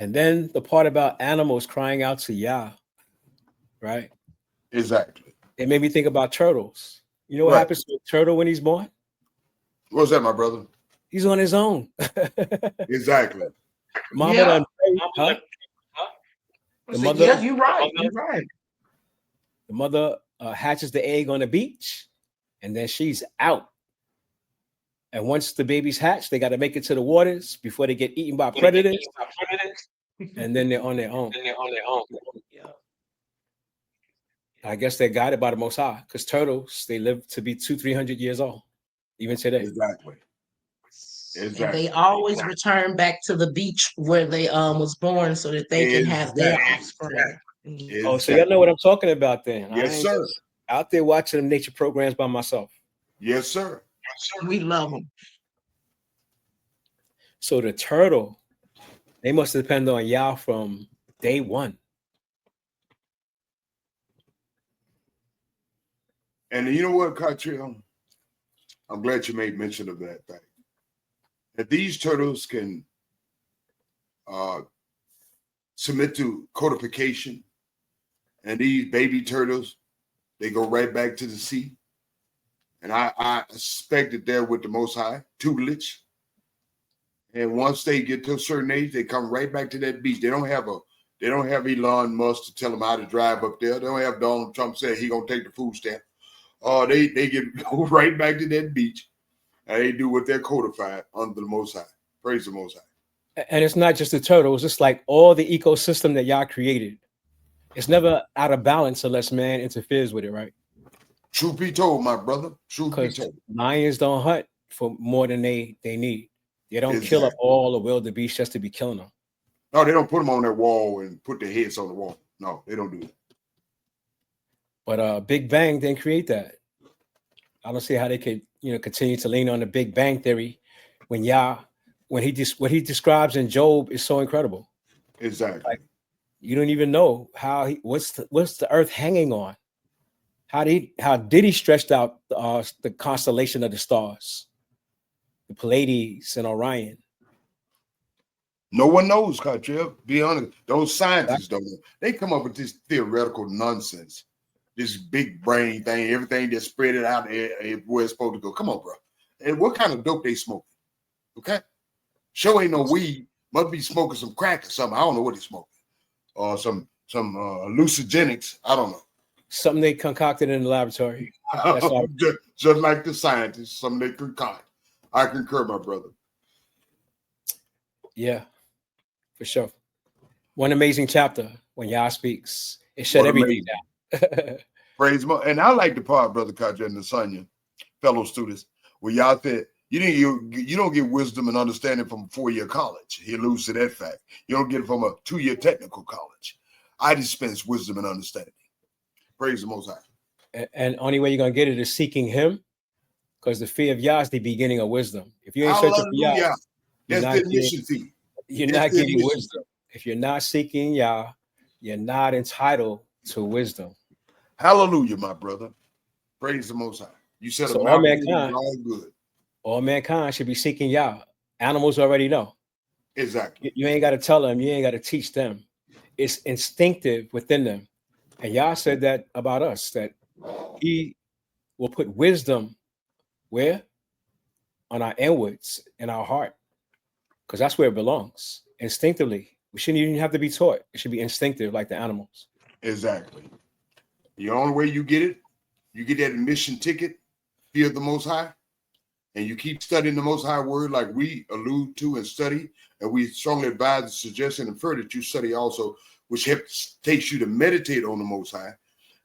And then the part about animals crying out to Yah, right? Exactly. It made me think about turtles. You know what Right. happens to a turtle when he's born? What's that, my brother? He's on his own. Exactly. Mama Yeah. done prayed, huh? I The said, mother- yeah, you're right. You're right. The mother hatches the egg on the beach, and then she's out. And once the babies hatch, they got to make it to the waters before they get eaten by predators, and then they're on their own. Yeah. I guess they're guided by the Most High, because turtles, they live to be 200-300 years old, even today. Exactly. And Exactly. they always return back to the beach where they was born so that they can have their Exactly. offspring. Mhm. Oh, so y'all know what I'm talking about then. I Yes, ain't sir. just out there watching them nature programs by myself. Yes, sir. We love them. So the turtle, they must depend on Yah from day one. And you know what, Catriel? I'm glad you made mention of that fact. That these turtles can submit to codification, and these baby turtles, they go right back to the sea. And I suspect that they're with the Most High tutelage. And once they get to a certain age, they come right back to that beach. They don't have Elon Musk to tell them how to drive up there. They don't have Donald Trump saying he gonna take the food stamp. They go right back to that beach, and they do what they're codified under the Most High. Praise the Most High. And it's not just the turtles, it's like all the ecosystem that Yah created. It's never out of balance unless man interferes with it, right? Truth be told, my brother. Truth be Because told. lions don't hunt for more than they need. They don't kill up Exactly. all the wildebeest just to be killing them. No, they don't put them on that wall and put their heads on the wall. No, they don't do that. But Big Bang didn't create that. I don't see how they could, continue to lean on the Big Bang theory when Yah, what he describes in Job is so incredible. Exactly. Like, you don't even know what's the earth hanging on. How did he stretch out the constellation of the stars, the Pleiades and Orion? No one knows, Catriel. Be honest. Those scientists don't know. They come up with this theoretical nonsense, this big brain thing, everything that's spread it out where it's supposed to go. Come on, bro. And what kind of dope they smoking? Okay. Sure ain't no weed. Must be smoking some crack or something. I don't know what they smoking. Or some hallucinogenics. I don't know. Something they concocted in the laboratory. That's all. just like the scientists, something they concoct. I concur, my brother. Yeah, for sure. One amazing chapter when Yah speaks. It shut What everything down. Praise God. And I like the part, Brother Kaja and Nasanya, fellow students, where y'all said you don't get wisdom and understanding from a 4-year college. He alludes to that fact. You don't get it from a 2-year technical college. I dispense wisdom and understanding. Praise the Most High. And only way you're gonna get it is seeking Him, because the fear of Yah is the beginning of wisdom. If you ain't searching for Yah, Hallelujah. you're That's not the getting, admission fee. you're That's not the getting admission wisdom. If you're not seeking Yah, you're not entitled to wisdom. Hallelujah, my brother. Praise the Most High. You said So a all mountain is mankind, all good. all mankind should be seeking Yah. Animals already know. Exactly. You ain't got to tell them. You ain't got to teach them. It's instinctive within them. And Yah said that about us, that He will put wisdom where? On our inwards, in our heart, because that's where it belongs. Instinctively. We shouldn't even have to be taught. It should be instinctive like the animals. Exactly. The only way you get it, you get that admission ticket, fear the Most High, and you keep studying the Most High word like we allude to and study, and we strongly advise and suggest and infer that you study also, which takes you to meditate on the Most High.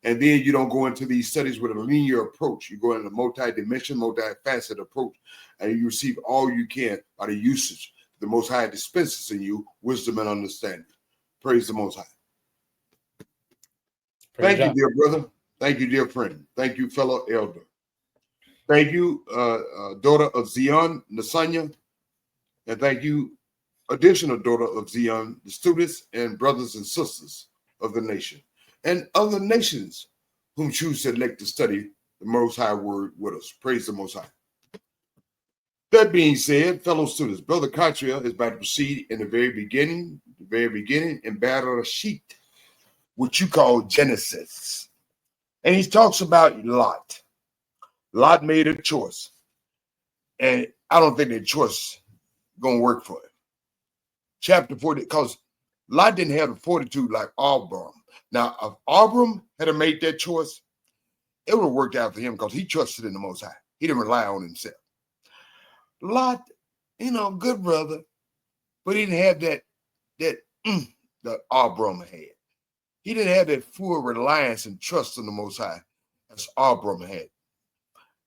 And then you don't go into these studies with a linear approach. You go in a multi-dimension, multi-faceted approach, and you receive all you can by the usage. The Most High dispenses in you wisdom and understanding. Praise the Most High. Praise Thank Yah. you, dear brother. Thank you, dear friend. Thank you, fellow elder. Thank you, daughter of Zion, Nasanya. And thank you, additional daughter of Zion, the students and brothers and sisters of the nation, and other nations whom choose to elect to study the Most High word with us. Praise the Most High. That being said, fellow students, Brother Cottrell is about to proceed in the very beginning, in Bereshit, which you call Genesis. And he talks about Lot. Lot made a choice. And I don't think that choice going to work for him. Chapter 40, because Lot didn't have the fortitude like Abram. Now, if Abram had made that choice, it would have worked out for him because he trusted in the Most High. He didn't rely on himself. Lot, good brother, but he didn't have that Abram had. He didn't have that full reliance and trust in the Most High as Abram had.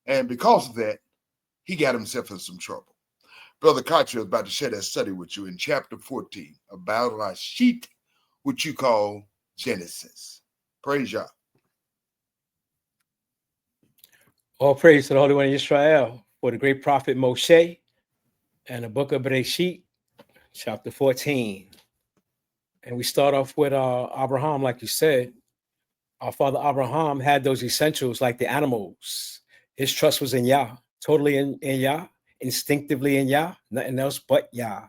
And because of that, he got himself in some trouble. Brother Cottrell is about to share that study with you in chapter 14 about Rashid, which you call Genesis. Praise Yah. All praise to the Holy One of Israel for the great prophet Moshe and the book of Bereshit, chapter 14. And we start off with Abraham, like you said. Our father Abraham had those essentials like the animals. His trust was in Yah, totally in Yah, instinctively in Yah, nothing else but Yah.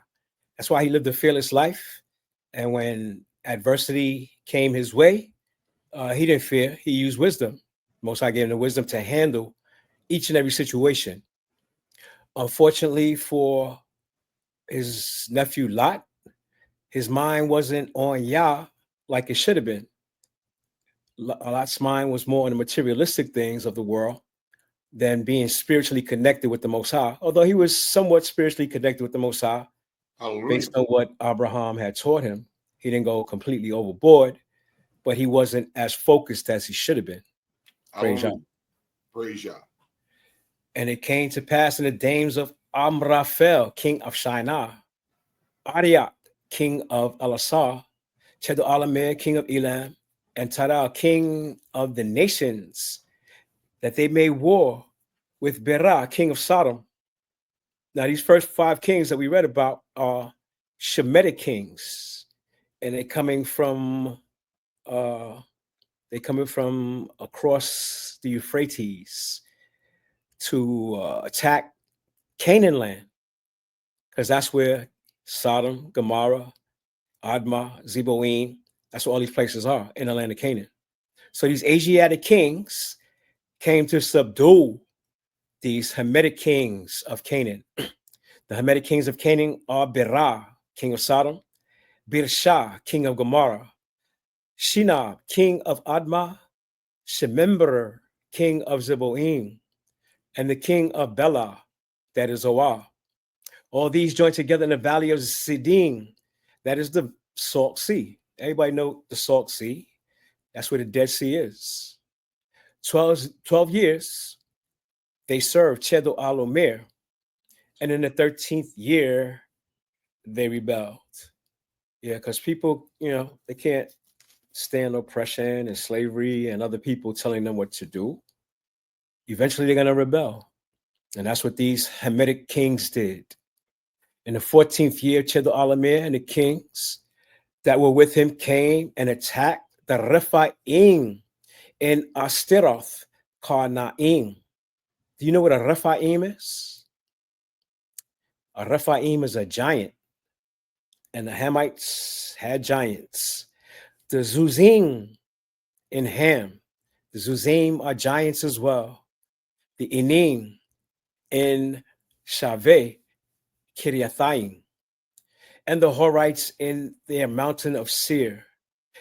That's why he lived a fearless life. And when adversity came his way, he didn't fear. He used wisdom. Most High gave him the wisdom to handle each and every situation. Unfortunately for his nephew Lot, his mind wasn't on Yah like it should have been. Lot's mind was more on the materialistic things of the world than being spiritually connected with the Most High, although he was somewhat spiritually connected with the Most High. Hallelujah. Based on what Abraham had taught him. He didn't go completely overboard, but he wasn't as focused as he should have been. Praise Yah. Praise Yah. And it came to pass in the days of Amraphel, king of Shinar, Arioch, king of Elasar, Chedorlaomer, king of Elam, and Taral, king of the nations, that they made war with Berah, king of Sodom. Now, these first 5 kings that we read about are Shemitic kings, and they're coming from across the Euphrates to attack Canaan land, because that's where Sodom, Gomorrah, Admah, Zeboim, that's where all these places are in the land of Canaan. So these Asiatic kings came to subdue these Hamitic kings of Canaan. The Hamitic kings of Canaan are Berah, king of Sodom, Birsha, king of Gomorrah, Shinab, king of Admah, Shemember, king of Zeboim, and the king of Bela, that is Zoar. All these joined together in the valley of Siddim, that is the Salt Sea. Everybody know the Salt Sea. That's where the Dead Sea is. 12 years, they served Chedorlaomer, and in the 13th year, they rebelled. Yeah, because people, they can't stand oppression and slavery and other people telling them what to do. Eventually, they're going to rebel. And that's what these Hamitic kings did. In the 14th year, Chedorlaomer and the kings that were with him came and attacked the Rephaim in Asteroth Karnaim. Do you know what a Rephaim is? A Rephaim is a giant, and the Hamites had giants. The Zuzim in Ham, the Zuzim are giants as well. The Enim in Shaveh, Kiriathaim, and the Horites in their mountain of Seir,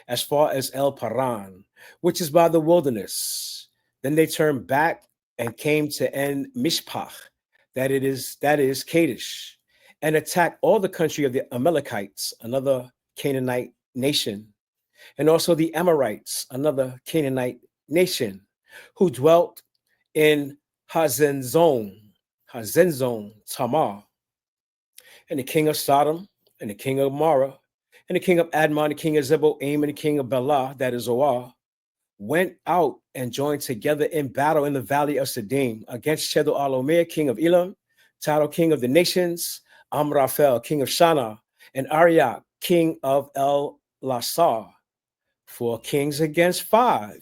as far as El Paran, which is by the wilderness. Then they turned back and came to En Mishpach, that is Kadesh, and attacked all the country of the Amalekites, another Canaanite nation, and also the Amorites, another Canaanite nation, who dwelt in Hazenzon, Tamar, and the king of Sodom, and the king of Gomorrah, and the king of Admah, and the king of Zeboim, and the king of Bela, that is Zoar, went out and joined together in battle in the valley of Siddim against Chedorlaomer, king of Elam, Taro, king of the nations, Amraphel, king of Shinar, and Arioch, king of El Lasar, 4 kings against 5.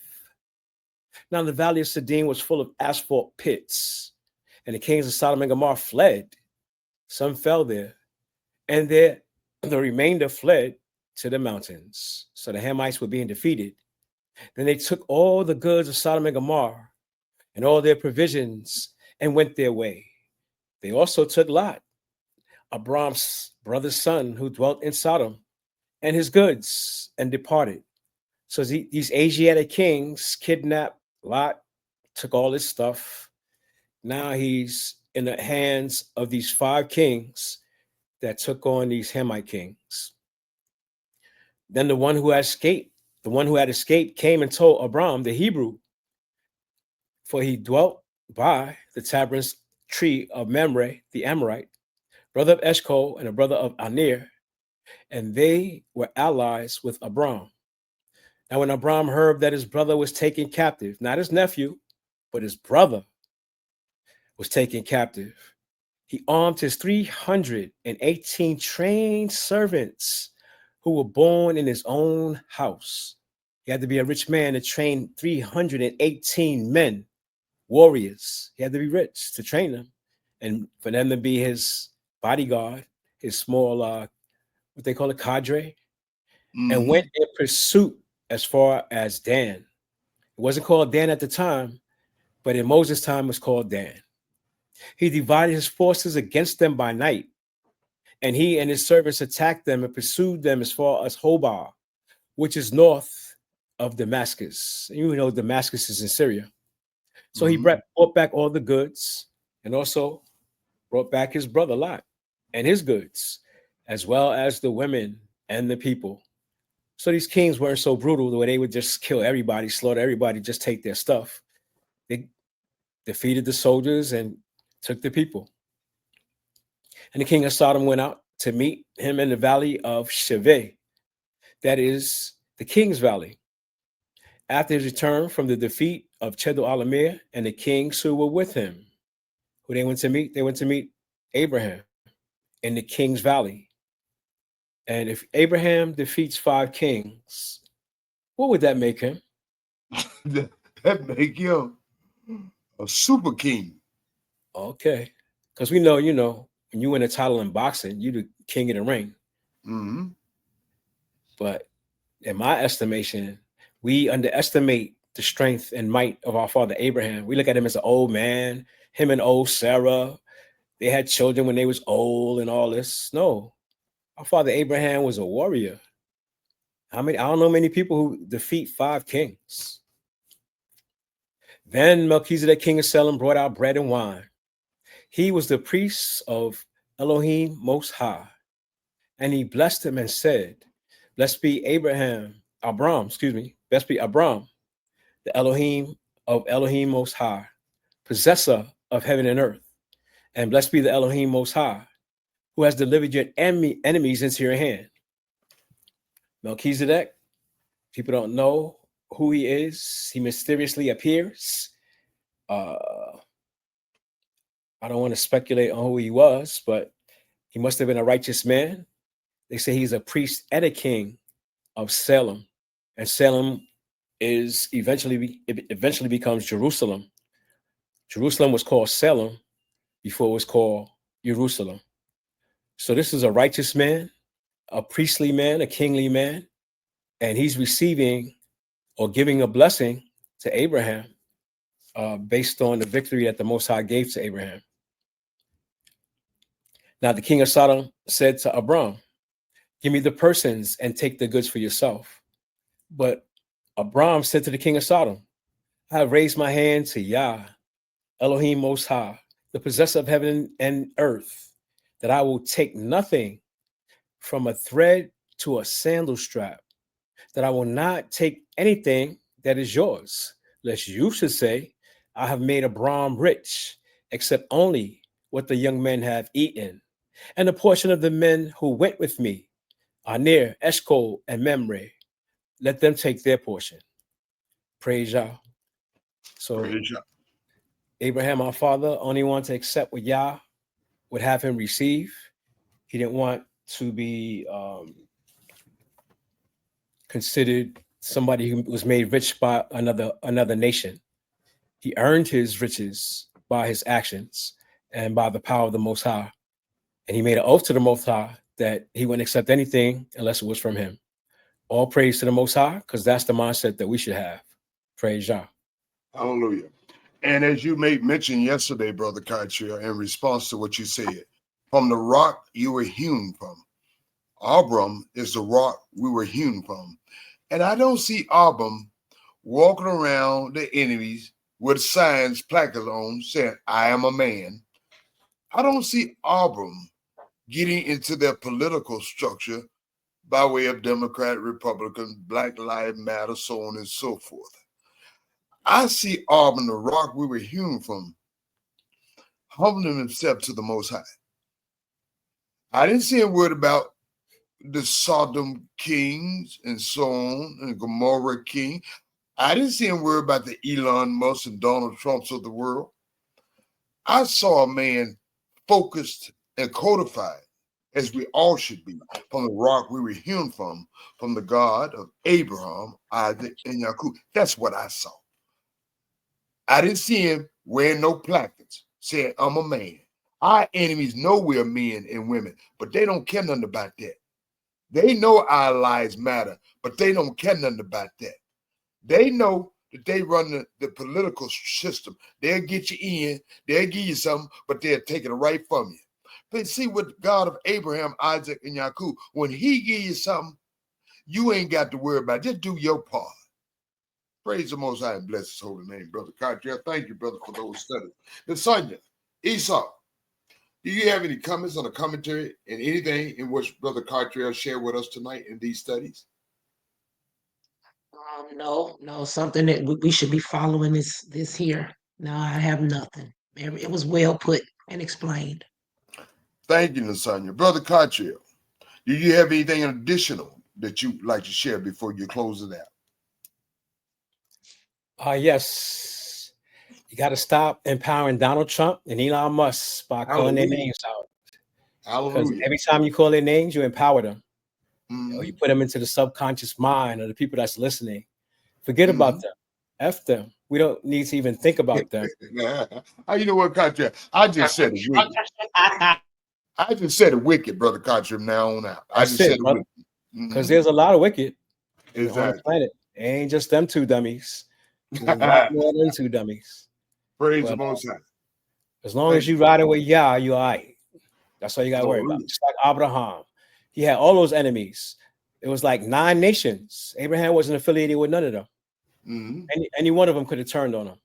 Now the valley of Siddim was full of asphalt pits, and the kings of Sodom and Gomorrah fled. Some fell there, and the remainder fled to the mountains. So the Hamites were being defeated. Then they took all the goods of Sodom and Gomorrah and all their provisions and went their way. They also took Lot, Abram's brother's son, who dwelt in Sodom, and his goods, and departed. So these Asiatic kings kidnapped Lot, took all his stuff. Now he's in the hands of these 5 kings that took on these Hamite kings. Then the one who had escaped came and told Abram the Hebrew, for he dwelt by the tabernacle tree of Mamre the Amorite, brother of Eshcol and a brother of Anir, and they were allies with Abram. Now when Abram heard that his brother was taken captive, not his nephew, but his brother was taken captive, he armed his 318 trained servants who were born in his own house. He had to be a rich man to train 318 men, warriors. He had to be rich to train them, and for them to be his bodyguard, his small, what they call a cadre, and went in pursuit as far as Dan. It wasn't called Dan at the time, but in Moses' time it was called Dan. He divided his forces against them by night, and he and his servants attacked them and pursued them as far as Hobah, which is north of Damascus. You know Damascus is in Syria. So he brought back all the goods, and also brought back his brother Lot and his goods, as well as the women and the people. So these kings weren't so brutal the way they would just kill everybody, slaughter everybody, just take their stuff. They defeated the soldiers and took the people. And the king of Sodom went out to meet him in the valley of Shaveh, that is the king's valley. After his return from the defeat of Chedorlaomer and the kings who were with him, who they went to meet? They went to meet Abraham in the king's valley. And if Abraham defeats 5 kings, what would that make him? That make him a super king. Okay. Because we know, when you win a title in boxing, you're the king of the ring. Mm-hmm. But in my estimation, we underestimate the strength and might of our father Abraham. We look at him as an old man, him and old Sarah. They had children when they was old and all this. No, our father Abraham was a warrior. I don't know many people who defeat 5 kings. Then Melchizedek, king of Salem, brought out bread and wine. He was the priest of Elohim Most High. And he blessed him and said, blessed be Abram, the Elohim of Elohim Most High, possessor of heaven and earth. And blessed be the Elohim Most High, who has delivered your enemies into your hand. Melchizedek, people don't know who he is. He mysteriously appears. I don't want to speculate on who he was, but he must have been a righteous man. They say he's a priest and a king of Salem, and Salem is eventually becomes Jerusalem. Jerusalem was called Salem before it was called Jerusalem. So this is a righteous man, a priestly man, a kingly man, and he's receiving or giving a blessing to Abraham based on the victory that the Most High gave to Abraham. Now the king of Sodom said to Abram, give me the persons and take the goods for yourself. But Abram said to the king of Sodom, I have raised my hand to Yah, Elohim Most High, the possessor of heaven and earth, that I will take nothing from a thread to a sandal strap, that I will not take anything that is yours, lest you should say, I have made Abram rich, except only what the young men have eaten, and a portion of the men who went with me, Anir, Eshcol, and Mamre, let them take their portion. Praise Yah. So Praise Yah. Abraham, our father, only wanted to accept what Yah would have him receive. He didn't want to be considered somebody who was made rich by another nation. He earned his riches by his actions and by the power of the Most High. And he made an oath to the Most High that he wouldn't accept anything unless it was from him. All praise to the Most High, because that's the mindset that we should have. Praise Yah. Hallelujah. And as you made mention yesterday, Brother Kachir, in response to what you said, from the rock you were hewn from. Abram is the rock we were hewn from. And I don't see Abram walking around the enemies with signs, placards on saying, I am a man. I don't see Abram getting into their political structure by way of Democrat, Republican, Black Lives Matter, so on and so forth. I see Abram, the rock we were hewn from, humbling himself to the Most High. I didn't see him worried about the Sodom kings and so on, and Gomorrah king. I didn't see him worried about the Elon Musk and Donald Trumps of the world. I saw a man focused and codified, as we all should be, from the rock we were hewn from the God of Abraham, Isaac, and Jacob. That's what I saw. I didn't see him wearing no placards saying, I'm a man. Our enemies know we're men and women, but they don't care nothing about that. They know our lives matter, but they don't care nothing about that. They know that they run the political system. They'll get you in, they'll give you something, but they'll take it right from you. But see, with God of Abraham, Isaac, and Jacob, when he give you something, you ain't got to worry about it. Just do your part. Praise the Most High and bless his holy name, Brother Cottrell. Thank you, brother, for those studies. Sonia, Esau, do you have any comments on the commentary and anything in which Brother Cottrell shared with us tonight in these studies? No, something that we should be following this here. No, I have nothing. It was well put and explained. Thank you, Nasanya. Brother Cottrell, do you have anything additional that you'd like to share before you close it out? Yes. You got to stop empowering Donald Trump and Elon Musk by calling their names out. Because every time you call their names, you empower them. Mm-hmm. You put them into the subconscious mind of the people that's listening. Forget about them. F them. We don't need to even think about them. You know what, Cottrell? I just said it wicked. I just said it wicked, Brother Cottrell, from now on out. I just said it wicked. Because there's a lot of wicked on the planet. It ain't just them two dummies. There's a lot more than two dummies. Praise the Most High. As long as you riding with Yah, you're all right. That's all you got to worry about. Just like Abraham. He had all those enemies. It was like 9 nations. Abraham wasn't affiliated with none of them. Mm-hmm. Any one of them could have turned on him.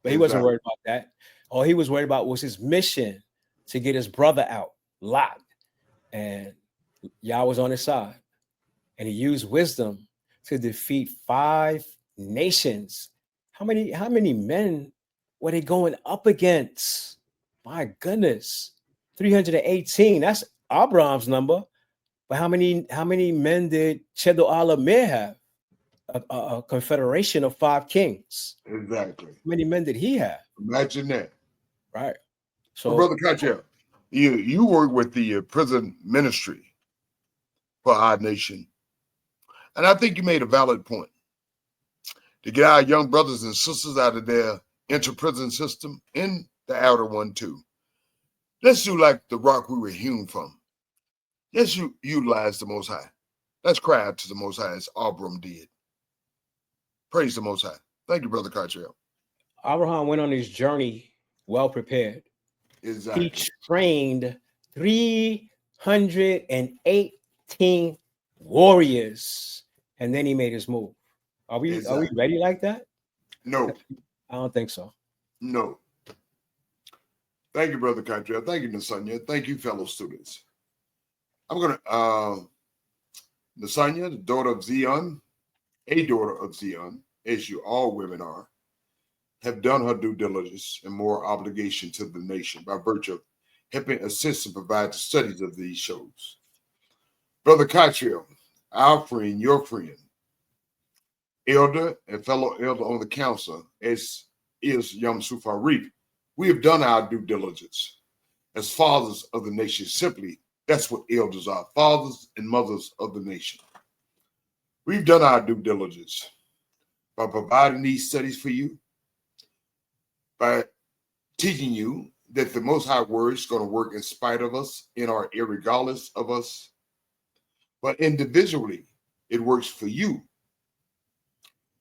But he wasn't worried about that. All he was worried about was his mission to get his brother out, Lot. And Yah was on his side. And he used wisdom to defeat 5 nations. How many men were they going up against? My goodness. 318. That's Abraham's number. But how many men did Chedorlaomer have? A confederation of 5 kings. Exactly. How many men did he have? Imagine that. Right. So, Brother Cottrell, you work with the prison ministry for our nation. And I think you made a valid point. To get our young brothers and sisters out of their inter-prison system in the outer one too. Let's do like the rock we were hewn from. Let's utilize the Most High. Let's cry out to the Most High as Abram did. Praise the Most High. Thank you, Brother Cottrell. Abraham went on his journey well prepared. Exactly. He trained 318 warriors, and then he made his move. Are we ready like that? No. I don't think so. No. Thank you, Brother Cottrell. Thank you, Nasanya. Thank you, fellow students. I'm going to, Nasanya, the daughter of Zion, a daughter of Zion, as you all women are, have done her due diligence and more obligation to the nation by virtue of helping assist and provide the studies of these shows. Brother Cottrell, our friend, your friend, elder and fellow elder on the council, as is Yamsuf Arif, we have done our due diligence as fathers of the nation, simply That's what elders are, fathers and mothers of the nation. We've done our due diligence by providing these studies for you, by teaching you that the Most High Word is going to work in spite of us, in or irregardless of us. But individually, it works for you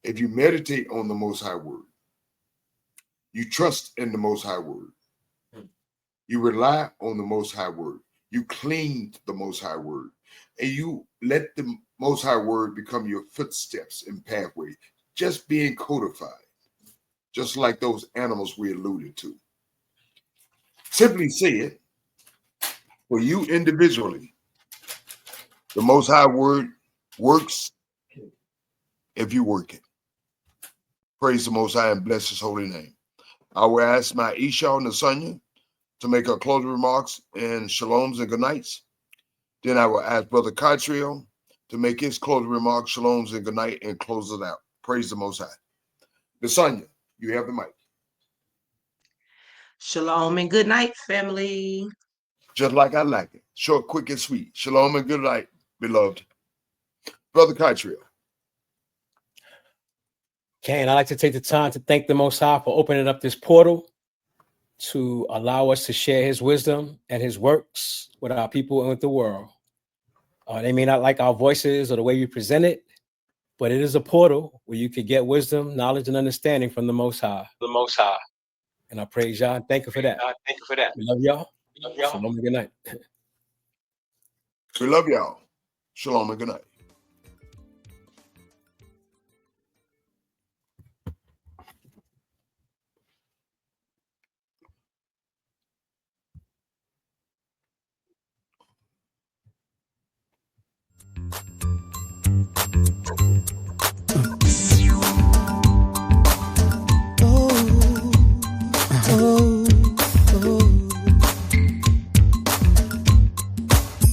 if you meditate on the Most High Word. You trust in the Most High Word. You rely on the Most High Word. You cling to the Most High Word. And you let the Most High Word become your footsteps and pathway, just being codified, just like those animals we alluded to. Simply say it, for you individually, the Most High Word works if you work it. Praise the Most High and bless his holy name. I will ask my Isha and Nasanya to make her closing remarks and shaloms and good nights. Then I will ask Brother Cottrell to make his closing remarks, shaloms and good night, and close it out. Praise the Most High. Nasanya, you have the mic. Shalom and good night, family. Just like I like it. Short, quick, and sweet. Shalom and good night, beloved. Brother Cottrell. Okay, and I'd like to take the time to thank the Most High for opening up this portal to allow us to share his wisdom and his works with our people and with the world. They may not like our voices or the way we present it, but it is a portal where you can get wisdom, knowledge, and understanding from the Most High. The Most High. And I praise y'all and thank you for that. We love y'all. Shalom and good night. We love y'all. Shalom and good night.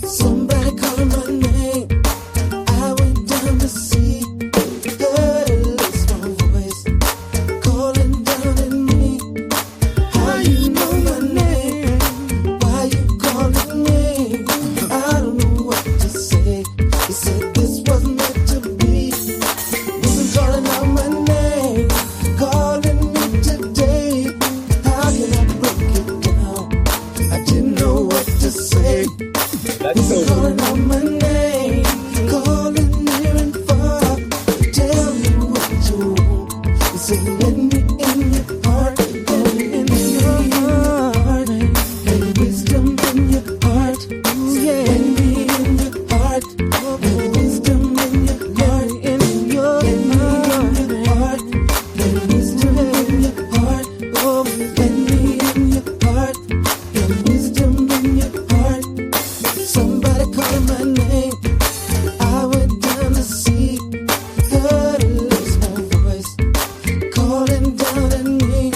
Somebody calling my name. I went down to see. Heard at least my voice calling down at me. How you know my name? Why you calling me? I don't know what to say. You said this was meant to be. You've been calling out my name, calling me today. How can I break it down? I didn't know what to say. You're calling out my name, calling near and far. Tell me what you want. You say let me in your heart, let me in your heart. Let wisdom in your heart. Say let me in your heart. Let wisdom in your heart. Let me in your heart. Let wisdom in your heart. Let me in your heart. Let wisdom in your heart. Somebody calling my name. I went down to see. Heard at least my voice calling down at me.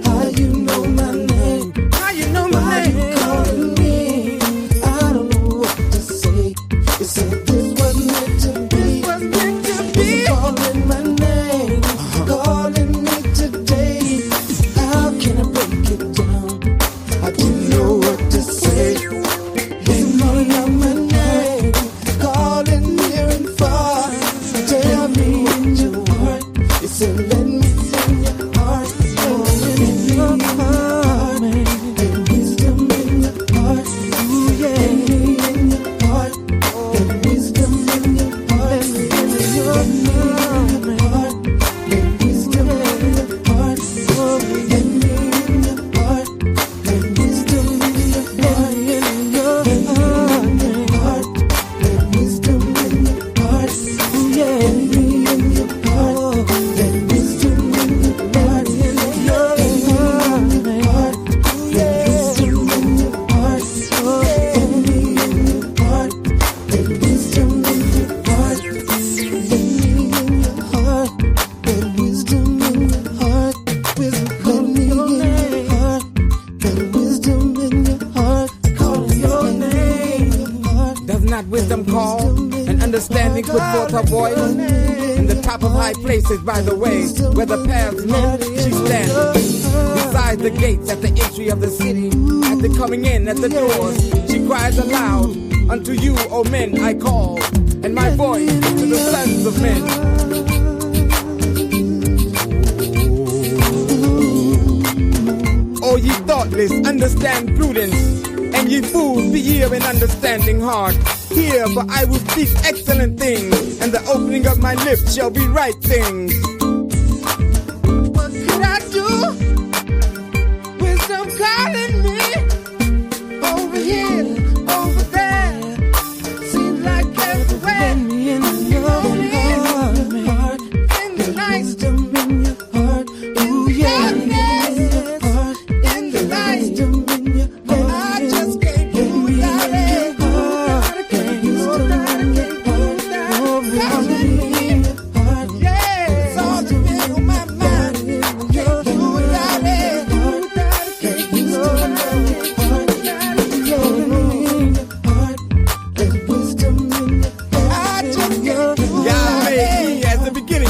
How you know my name? How you know my Why name? you calling me? I don't know what to say. You said this was meant to be. Was meant to You're be. calling my name, calling me today. How can I break it down? I didn't know what to say. You're calling out my name, calling near and far. Tell me what you want. You said let me in your heart, let me in your heart. Let wisdom in your heart, let me in your heart. Let wisdom in your heart, let me in your heart. Let wisdom in your heart, let me in your heart. Let wisdom in your heart, in your heart. Let wisdom in your heart, let me in your heart. Let wisdom in your heart, in your heart. Let wisdom in your heart, let me in your heart. Let wisdom in your heart, let me in your heart. Let wisdom in your heart, let me in your heart. Let wisdom in your heart, call your name. Does not wisdom call and understanding put forth her voice? In the top of high places, by the way, where the paths meet, she stands. Beside the gates at the entry of the city, at the coming in, at the doors, she cries aloud. Unto you, O men, I call, and my voice to the sons of men. O ye thoughtless, understand prudence, and ye fools, be ye of an understanding heart. Hear, for I will speak excellent things, and the opening of my lips shall be right things. What could I do? Wisdom calling me over here, over there. Seems like everywhere. In your heart, In the night, wisdom in your heart. Ooh, yeah. in the night, Wisdom in your heart. I just can't do without it. I can't do without it. Yeah, it's all been on my mind. Can't do without it. Can't do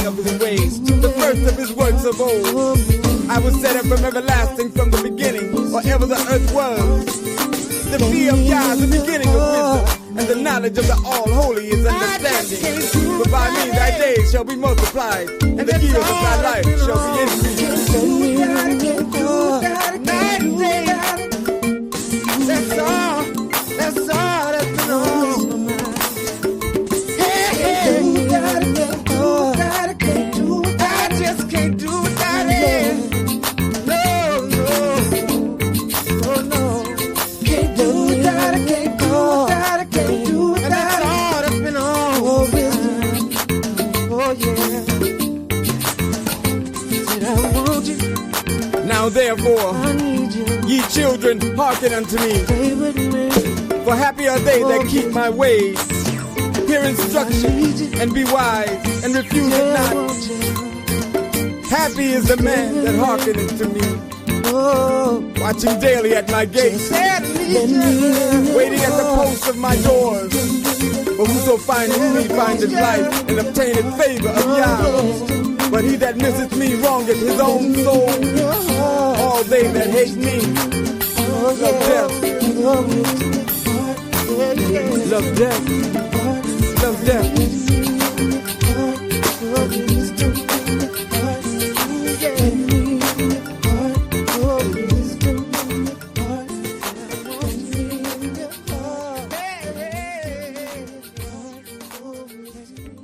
of his ways, the first of his works of old. I was set up from everlasting from the beginning, or ever the earth was. The fear of Yah is the beginning of wisdom, and the knowledge of the All-Holy is understanding. But by me thy days shall be multiplied, and the years of thy life shall be increased. That's all that's been on. I just can't do without it. No. Can't do without it. Can't do without it. Can't do without it. That's all that's been on. Oh yeah. Said I want you. Now therefore, I need you. ye children, hearken unto me. Stay with me. For happy are they that keep my ways. Hear instruction and be wise and refuse it I not. want you. Happy is the man that hearkeneth to me. Oh, Watching daily at my gates, waiting at the posts of my doors. For whoso findeth me findeth life and obtaineth favor of Yah. But he that misseth me wrongeth his own soul. All they that hate me love death. Love death. Love death.